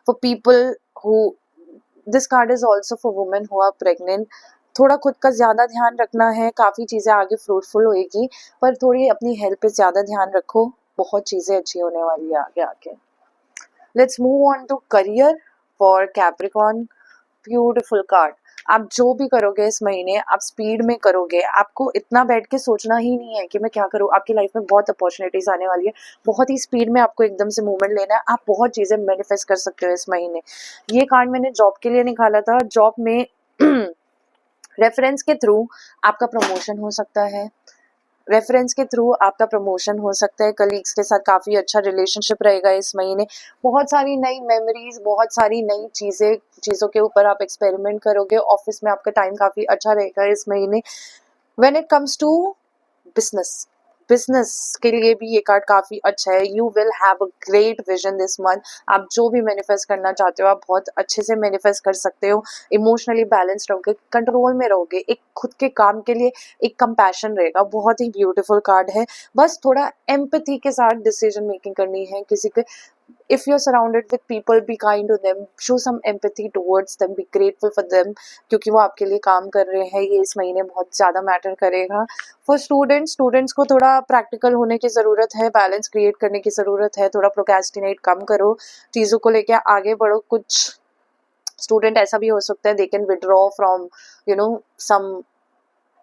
for people who, this card is also for women who are pregnant. थोड़ा खुद का ज़्यादा ध्यान रखना है, काफ़ी चीज़ें आगे फ्रूटफुल होएगी, पर थोड़ी अपनी हेल्थ पे ज़्यादा ध्यान रखो, बहुत चीज़ें अच्छी होने वाली है आगे आके। Let's move on to career for Capricorn. Beautiful card. आप जो भी करोगे इस महीने आप स्पीड में करोगे, आपको इतना बैठ के सोचना ही नहीं है कि मैं क्या करूँ। आपकी लाइफ में बहुत अपॉर्चुनिटीज आने वाली है, बहुत ही स्पीड में आपको एकदम से मूवमेंट लेना है। आप बहुत चीज़ें मैनिफेस्ट कर सकते हो इस महीने। ये कार्ड मैंने जॉब के लिए निकाला था। जॉब में रेफरेंस के थ्रू आपका प्रमोशन हो सकता है, रेफरेंस के थ्रू आपका प्रमोशन हो सकता है। कलीग्स के साथ काफ़ी अच्छा रिलेशनशिप रहेगा इस महीने। बहुत सारी नई मेमोरीज, बहुत सारी नई चीज़ों के ऊपर आप एक्सपेरिमेंट करोगे। ऑफिस में आपका टाइम काफ़ी अच्छा रहेगा इस महीने। When it comes to business, business के लिए भी ये कार्ड काफ़ी अच्छा है। You will have a great vision this month. आप जो भी मैनिफेस्ट करना चाहते हो आप बहुत अच्छे से मैनिफेस्ट कर सकते हो। इमोशनली बैलेंस्ड रहोगे, कंट्रोल में रहोगे, एक खुद के काम के लिए एक कंपैशन रहेगा। बहुत ही ब्यूटीफुल कार्ड है। बस थोड़ा एम्पैथी के साथ डिसीजन मेकिंग करनी है किसी के। if you're surrounded with people, be kind to them, show some empathy towards them, be grateful for them, क्योंकि वो आपके लिए काम कर रहे हैं। ये इस महीने बहुत ज़्यादा मैटर करेगा। फॉर स्टूडेंट्स को थोड़ा प्रैक्टिकल होने की ज़रूरत है, बैलेंस क्रिएट करने की ज़रूरत है। थोड़ा प्रोक्रेस्टिनेट कम करो, चीज़ों को लेके आगे बढ़ो। कुछ स्टूडेंट ऐसा भी हो सकता है they can withdraw from some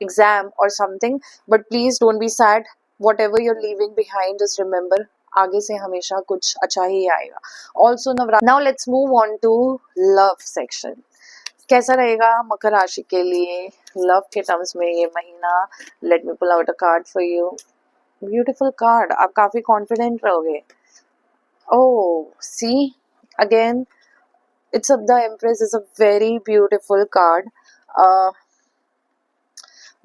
exam और something, but please don't be sad. Whatever you're leaving behind, just remember आगे से हमेशा कुछ अच्छा ही आएगा। Also Navratra. Now let's move on to love section. कैसा रहेगा मकर राशि के लिए लव के टर्म्स में ये महीना? Let me pull out a card for you. Beautiful card. आप काफी कॉन्फिडेंट रहोगे। Oh see, again it's the Empress is a very beautiful card.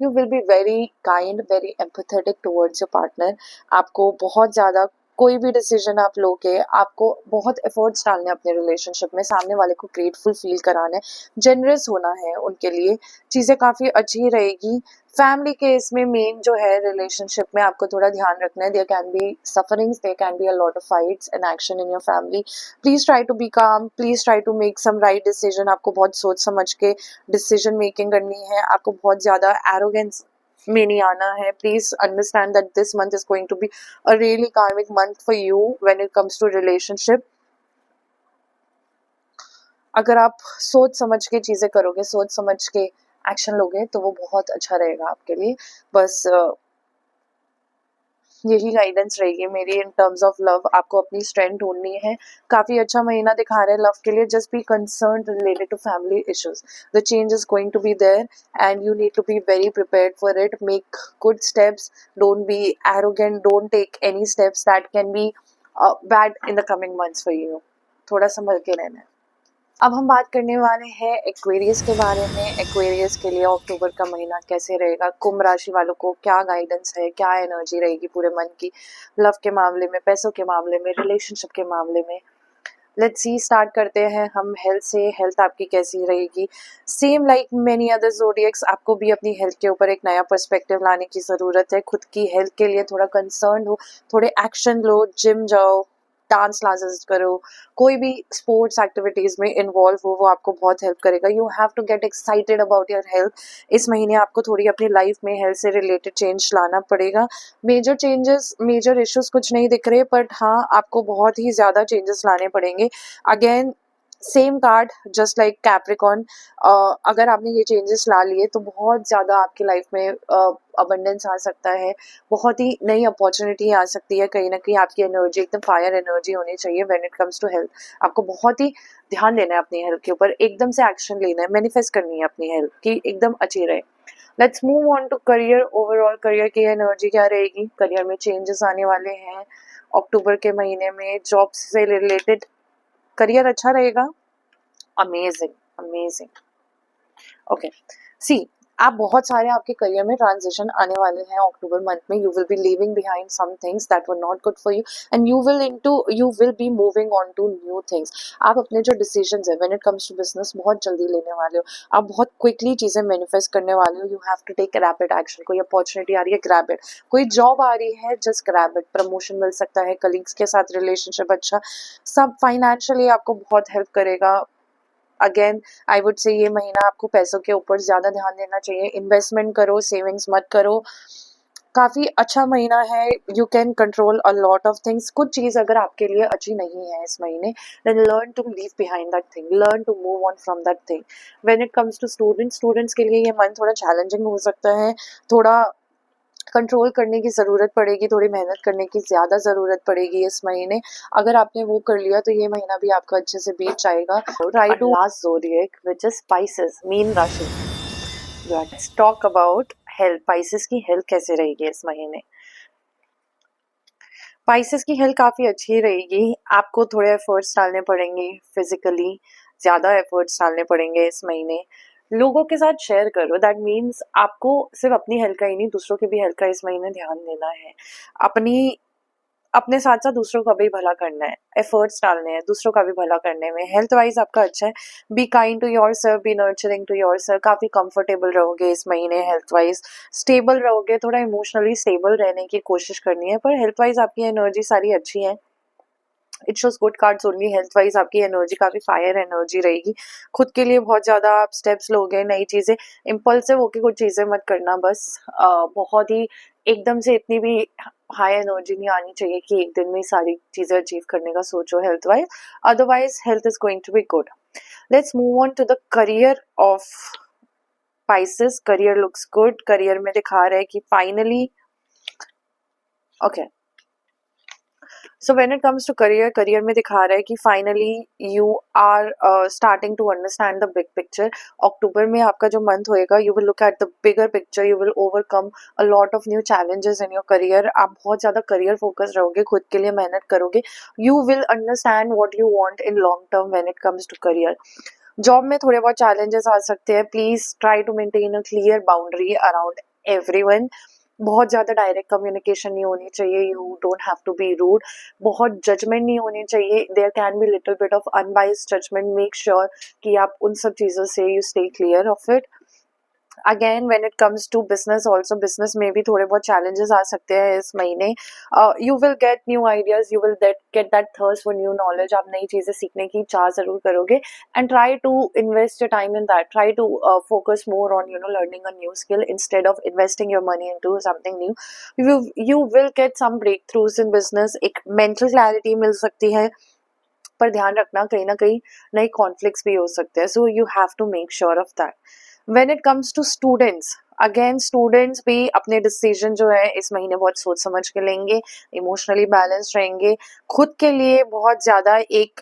You will be very kind, very empathetic towards your partner. आपको बहुत ज़्यादा कोई भी डिसीजन आप लोगे, आपको बहुत एफर्ट्स डालने हैं अपने रिलेशनशिप में, सामने वाले को ग्रेटफुल फील कराना है, जेनरस होना है उनके लिए। चीज़ें काफ़ी अच्छी रहेगी। फैमिली के इसमें मेन जो है रिलेशनशिप में आपको थोड़ा ध्यान रखना है। There can be sufferings, there can be a lot of fights and action in your family. Please try to be calm, please try to make some right decision. आपको बहुत सोच समझ के डिसीजन मेकिंग करनी है। आपको बहुत ज़्यादा एरोगेंस में नहीं आना है। Please understand that this month is going to be a really karmic month for you when it comes to relationship. अगर आप सोच समझ के चीज़ें करोगे, सोच समझ के एक्शन लोगे तो वो बहुत अच्छा रहेगा आपके लिए। बस यही गाइडेंस रहेगी मेरी इन टर्म्स ऑफ लव। आपको अपनी स्ट्रेंथ ढूंढनी है। काफ़ी अच्छा महीना दिखा रहे हैं लव के लिए। Just be concern related to family issues. The change is going to be there and you need to be very prepared for it. Make good steps, don't be arrogant, don't take any steps that can be bad in the coming months for you. थोड़ा संभल के रहना है। अब हम बात करने वाले हैं एक्वेरियस के बारे में। एक्वेरियस के लिए अक्टूबर का महीना कैसे रहेगा? कुंभ राशि वालों को क्या गाइडेंस है, क्या एनर्जी रहेगी पूरे मन की, लव के मामले में, पैसों के मामले में, रिलेशनशिप के मामले में? लेट्स सी, स्टार्ट करते हैं हम हेल्थ से। हेल्थ आपकी कैसी रहेगी? Same like many other zodiacs, आपको भी अपनी हेल्थ के ऊपर एक नया पर्सपेक्टिव लाने की ज़रूरत है। खुद की हेल्थ के लिए थोड़ा कंसर्न हो, थोड़े एक्शन लो, जिम जाओ, डांस क्लासेस करो, कोई भी स्पोर्ट्स एक्टिविटीज़ में इन्वॉल्व हो, वो आपको बहुत हेल्प करेगा। You have to get excited about your health. इस महीने आपको थोड़ी अपनी लाइफ में हेल्थ से रिलेटेड चेंज लाना पड़ेगा। मेजर चेंजेस, मेजर इश्यूज कुछ नहीं दिख रहे, बट हाँ आपको बहुत ही ज़्यादा चेंजेस लाने पड़ेंगे। Again same card just like Capricorn, अगर आपने ये चेंजेस ला लिए तो बहुत ज़्यादा आपकी लाइफ में अबंडेंस आ सकता है, बहुत ही नई अपॉर्चुनिटी आ सकती है। कहीं ना कहीं आपकी एनर्जी एकदम फायर एनर्जी होनी चाहिए when it comes to health. आपको बहुत ही ध्यान देना है अपनी हेल्थ के ऊपर, एकदम से एक्शन लेना है, मैनिफेस्ट करनी है अपनी हेल्थ की एकदम अच्छी रहे। Let's move on to career. Overall career की एनर्जी क्या रहेगी? करियर में चेंजेस आने वाले हैं अक्टूबर के महीने में। जॉब से रिलेटेड करियर अच्छा रहेगा। Amazing, amazing. ओके, सी आप बहुत सारे आपके करियर में ट्रांजिशन आने वाले हैं अक्टूबर मंथ में। You will be leaving behind some things that were not good for you and you will be moving on to new things. आप अपने जो डिसीजंस है when it comes to business बहुत जल्दी लेने वाले हो। आप बहुत क्विकली चीजें मैनिफेस्ट करने वाले हो। You have to take rapid action. कोई अपॉर्चुनिटी आ रही है, ग्रैब इट। कोई जॉब आ रही है, जस्ट ग्रैब इट। प्रमोशन मिल सकता है, कलीग्स के साथ रिलेशनशिप अच्छा, सब फाइनेंशियली आपको बहुत हेल्प करेगा। अगेन आई वुड से ये महीना आपको पैसों के ऊपर ज़्यादा ध्यान देना चाहिए। इन्वेस्टमेंट करो, सेविंग्स मत करो। काफ़ी अच्छा महीना है। You can control a lot of things. कुछ चीज़ अगर आपके लिए अच्छी नहीं है इस महीने, then learn to leave behind that thing, learn to move on from that thing. When it comes to students के लिए ये मंथ थोड़ा चैलेंजिंग हो सकता है। थोड़ा कंट्रोल करने की ज़रूरत पड़ेगी, थोड़ी मेहनत करने की ज़्यादा ज़रूरत पड़ेगी इस महीने। अगर आपने वो कर लिया तो ये महीना भी आपका अच्छे से बीत जाएगा। Try to last zodiac which is Pisces, मीन राशि। Let's talk about health. Pisces की हेल्थ कैसे रहेगी इस महीने? स्पाइसेस की हेल्थ काफ़ी अच्छी रहेगी। आपको थोड़े एफर्ट्स डालने पड़ेंगे, फिजिकली ज़्यादा एफर्ट्स डालने पड़ेंगे इस महीने। लोगों के साथ शेयर करो, दैट मीन्स आपको सिर्फ अपनी हेल्थ का ही नहीं, दूसरों की भी हेल्थ का इस महीने ध्यान देना है। अपने साथ साथ दूसरों का भी भला करना है, एफर्ट्स डालने हैं दूसरों का भी भला करने में। हेल्थ वाइज आपका अच्छा है। Be kind to yourself, be nurturing to yourself. काफ़ी कंफर्टेबल रहोगे इस महीने हेल्थ वाइज, स्टेबल रहोगे। थोड़ा इमोशनली स्टेबल रहने की कोशिश करनी है, पर हेल्थ वाइज आपकी एनर्जी सारी अच्छी है। It shows good cards only. Health wise आपकी एनर्जी काफ़ी फायर एनर्जी रहेगी। खुद के लिए बहुत ज़्यादा आप स्टेप्स लोगे, नई चीज़ें, इम्पल्सिव होकर कुछ चीज़ें मत करना बस। बहुत ही एकदम से इतनी भी हाई एनर्जी नहीं आनी चाहिए कि एक दिन में सारी चीज़ें अचीव करने का सोचो health wise. Otherwise health is going to be good. Let's move on to the career of Pisces. Career looks good. Career में दिखा रहा है कि finally okay, so when it comes to career में दिखा रहा है कि finally you are starting to understand the big picture. October में आपका जो मंथ होएगा, you will look at the bigger picture, you will overcome a lot of new challenges in your career. आप बहुत ज़्यादा करियर फोकस रहोगे, खुद के लिए मेहनत करोगे। You will understand what you want in long term when it comes to career. Job में थोड़े बहुत चैलेंजेस आ सकते हैं। Please try to maintain a clear boundary around everyone. बहुत ज़्यादा डायरेक्ट कम्युनिकेशन नहीं होनी चाहिए। You don't have to be rude. बहुत जजमेंट नहीं होनी चाहिए। There can be little bit of unbiased judgement. Make sure कि आप उन सब चीज़ों से you stay clear of it. Again when it comes to business also, business में भी थोड़े बहुत चैलेंजेस आ सकते हैं इस महीने। You will get new ideas, you will get that thirst for new knowledge. आप नई चीज़ें सीखने की चाह जरूर करोगे and try to invest your time in that. Try to focus more on learning a new skill instead of investing your money into something new. You will get some breakthroughs in business. एक मेंटल क्लैरिटी मिल सकती है, पर ध्यान रखना कहीं ना कहीं नए कॉन्फ्लिक्ट्स भी हो सकते हैं। So you have to make sure of that. When it comes to students, again students भी अपने डिसीजन जो है इस महीने बहुत सोच समझ के लेंगे, इमोशनली बैलेंस रहेंगे, खुद के लिए बहुत ज़्यादा एक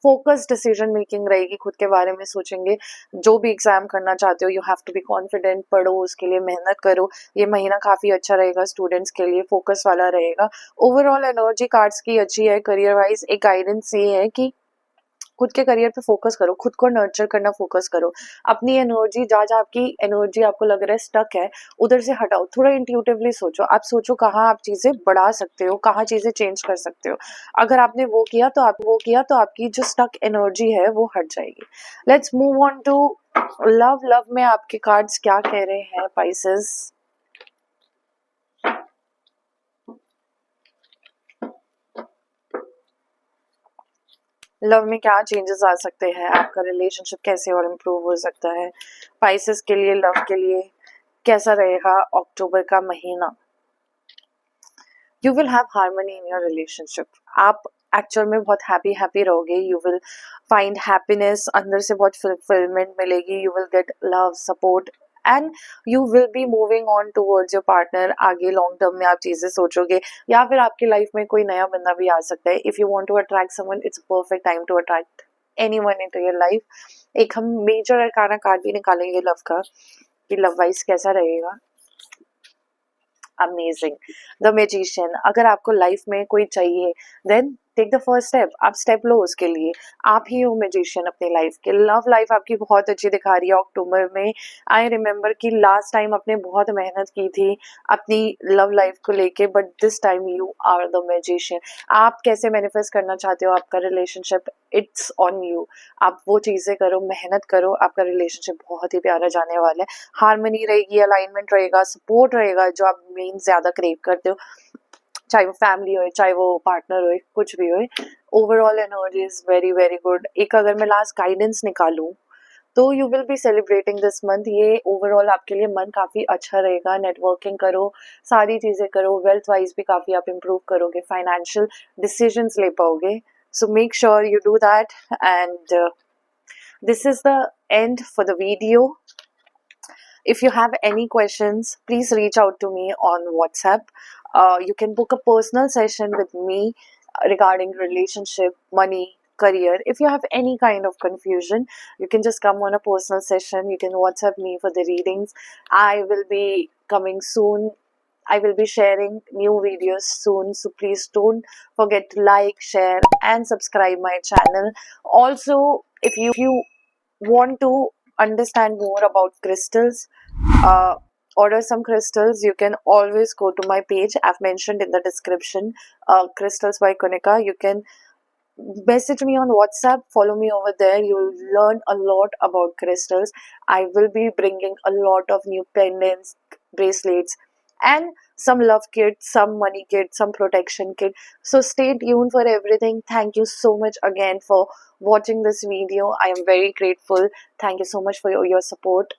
फोकस डिसीजन मेकिंग रहेगी, खुद के बारे में सोचेंगे। जो भी एग्जाम करना चाहते हो, you have to be confident, पढ़ो, उसके लिए मेहनत करो। ये महीना काफ़ी अच्छा रहेगा स्टूडेंट्स के लिए, फोकस वाला रहेगा। ओवरऑल एनर्जी कार्ड्स की अच्छी है। करियर वाइज एक गाइडेंस ये है कि खुद के करियर पे फोकस करो, खुद को नर्चर करना फोकस करो। अपनी एनर्जी जहाँ जहाँ आपकी एनर्जी आपको लग रहा है स्टक है, उधर से हटाओ। थोड़ा इंट्यूटिवली सोचो। आप सोचो कहाँ आप चीज़ें बढ़ा सकते हो, कहाँ चीज़ें चेंज कर सकते हो। अगर आपने वो किया तो आपकी जो स्टक एनर्जी है वो हट जाएगी। Let's move on to love. Love में आपके कार्ड्स क्या कह रहे हैं पाइसेस? लव में क्या चेंजेस आ सकते हैं, आपका रिलेशनशिप कैसे और इम्प्रूव हो सकता है। पाइसेस के लिए लव के लिए कैसा रहेगा अक्टूबर का महीना। You will have harmony in your relationship. आप एक्चुअल में बहुत हैप्पी हैप्पी रहोगे। यू विल फाइंड हैप्पीनेस, अंदर से बहुत फुलफिलमेंट मिलेगी। You will get love support and you will be moving on towards your partner. आगे लॉन्ग टर्म में आप चीज़ें सोचोगे, या फिर आपकी लाइफ में कोई नया बंदा भी आ सकता है। If you want to attract someone, it's perfect time to attract anyone into your life. एक हम मेजर अरकाना कार्ड भी निकालेंगे लव का, कि लव वाइज कैसा रहेगा। अमेजिंग। The magician. अगर आपको लाइफ में कोई चाहिए, then take the first step. आप स्टेप लो उसके लिए। आप ही हो मैजिशियन अपनी लाइफ के। लव लाइफ आपकी बहुत अच्छी दिखा रही है अक्टूबर में। आई रिमेम्बर कि लास्ट टाइम आपने बहुत मेहनत की थी अपनी लव लाइफ को लेके, but this time you are the magician. आप कैसे मैनिफेस्ट करना चाहते हो आपका रिलेशनशिप, इट्स ऑन यू। आप वो चीज़ें करो, मेहनत करो, आपका रिलेशनशिप बहुत ही प्यारा जाने वाला है। हार्मनी रहेगी, अलाइनमेंट रहेगा, सपोर्ट रहेगा, जो आप मेन ज़्यादा क्रेव करते हो, चाहे वो फैमिली हो, चाहे वो पार्टनर हो, कुछ भी हो। Overall energy is very very good. एक अगर मैं लास्ट गाइडेंस निकालूं, तो you will be celebrating this month. ये ओवरऑल आपके लिए मंथ काफ़ी अच्छा रहेगा। नेटवर्किंग करो, सारी चीज़ें करो, वेल्थ वाइज भी काफ़ी आप इम्प्रूव करोगे, फाइनेंशियल डिसीजंस ले पाओगे। So make sure you do that. And this is the end for the video. If you have any questions, please reach out to me on WhatsApp. You can book a personal session with me regarding relationship, money, career. If you have any kind of confusion, you can just come on a personal session. You can WhatsApp me for the readings. I will be coming soon. I will be sharing new videos soon, so please don't forget to like, share and subscribe my channel. Also, if you want to understand more about crystals, uh, order some crystals, you can always go to my page. I've mentioned in the description, Crystals by Kunika. You can message me on WhatsApp, follow me over there. You'll learn a lot about crystals. I will be bringing a lot of new pendants, bracelets, and some love kit, some money kit, some protection kit. So stay tuned for everything. Thank you so much again for watching this video. I am very grateful. Thank you so much for your support.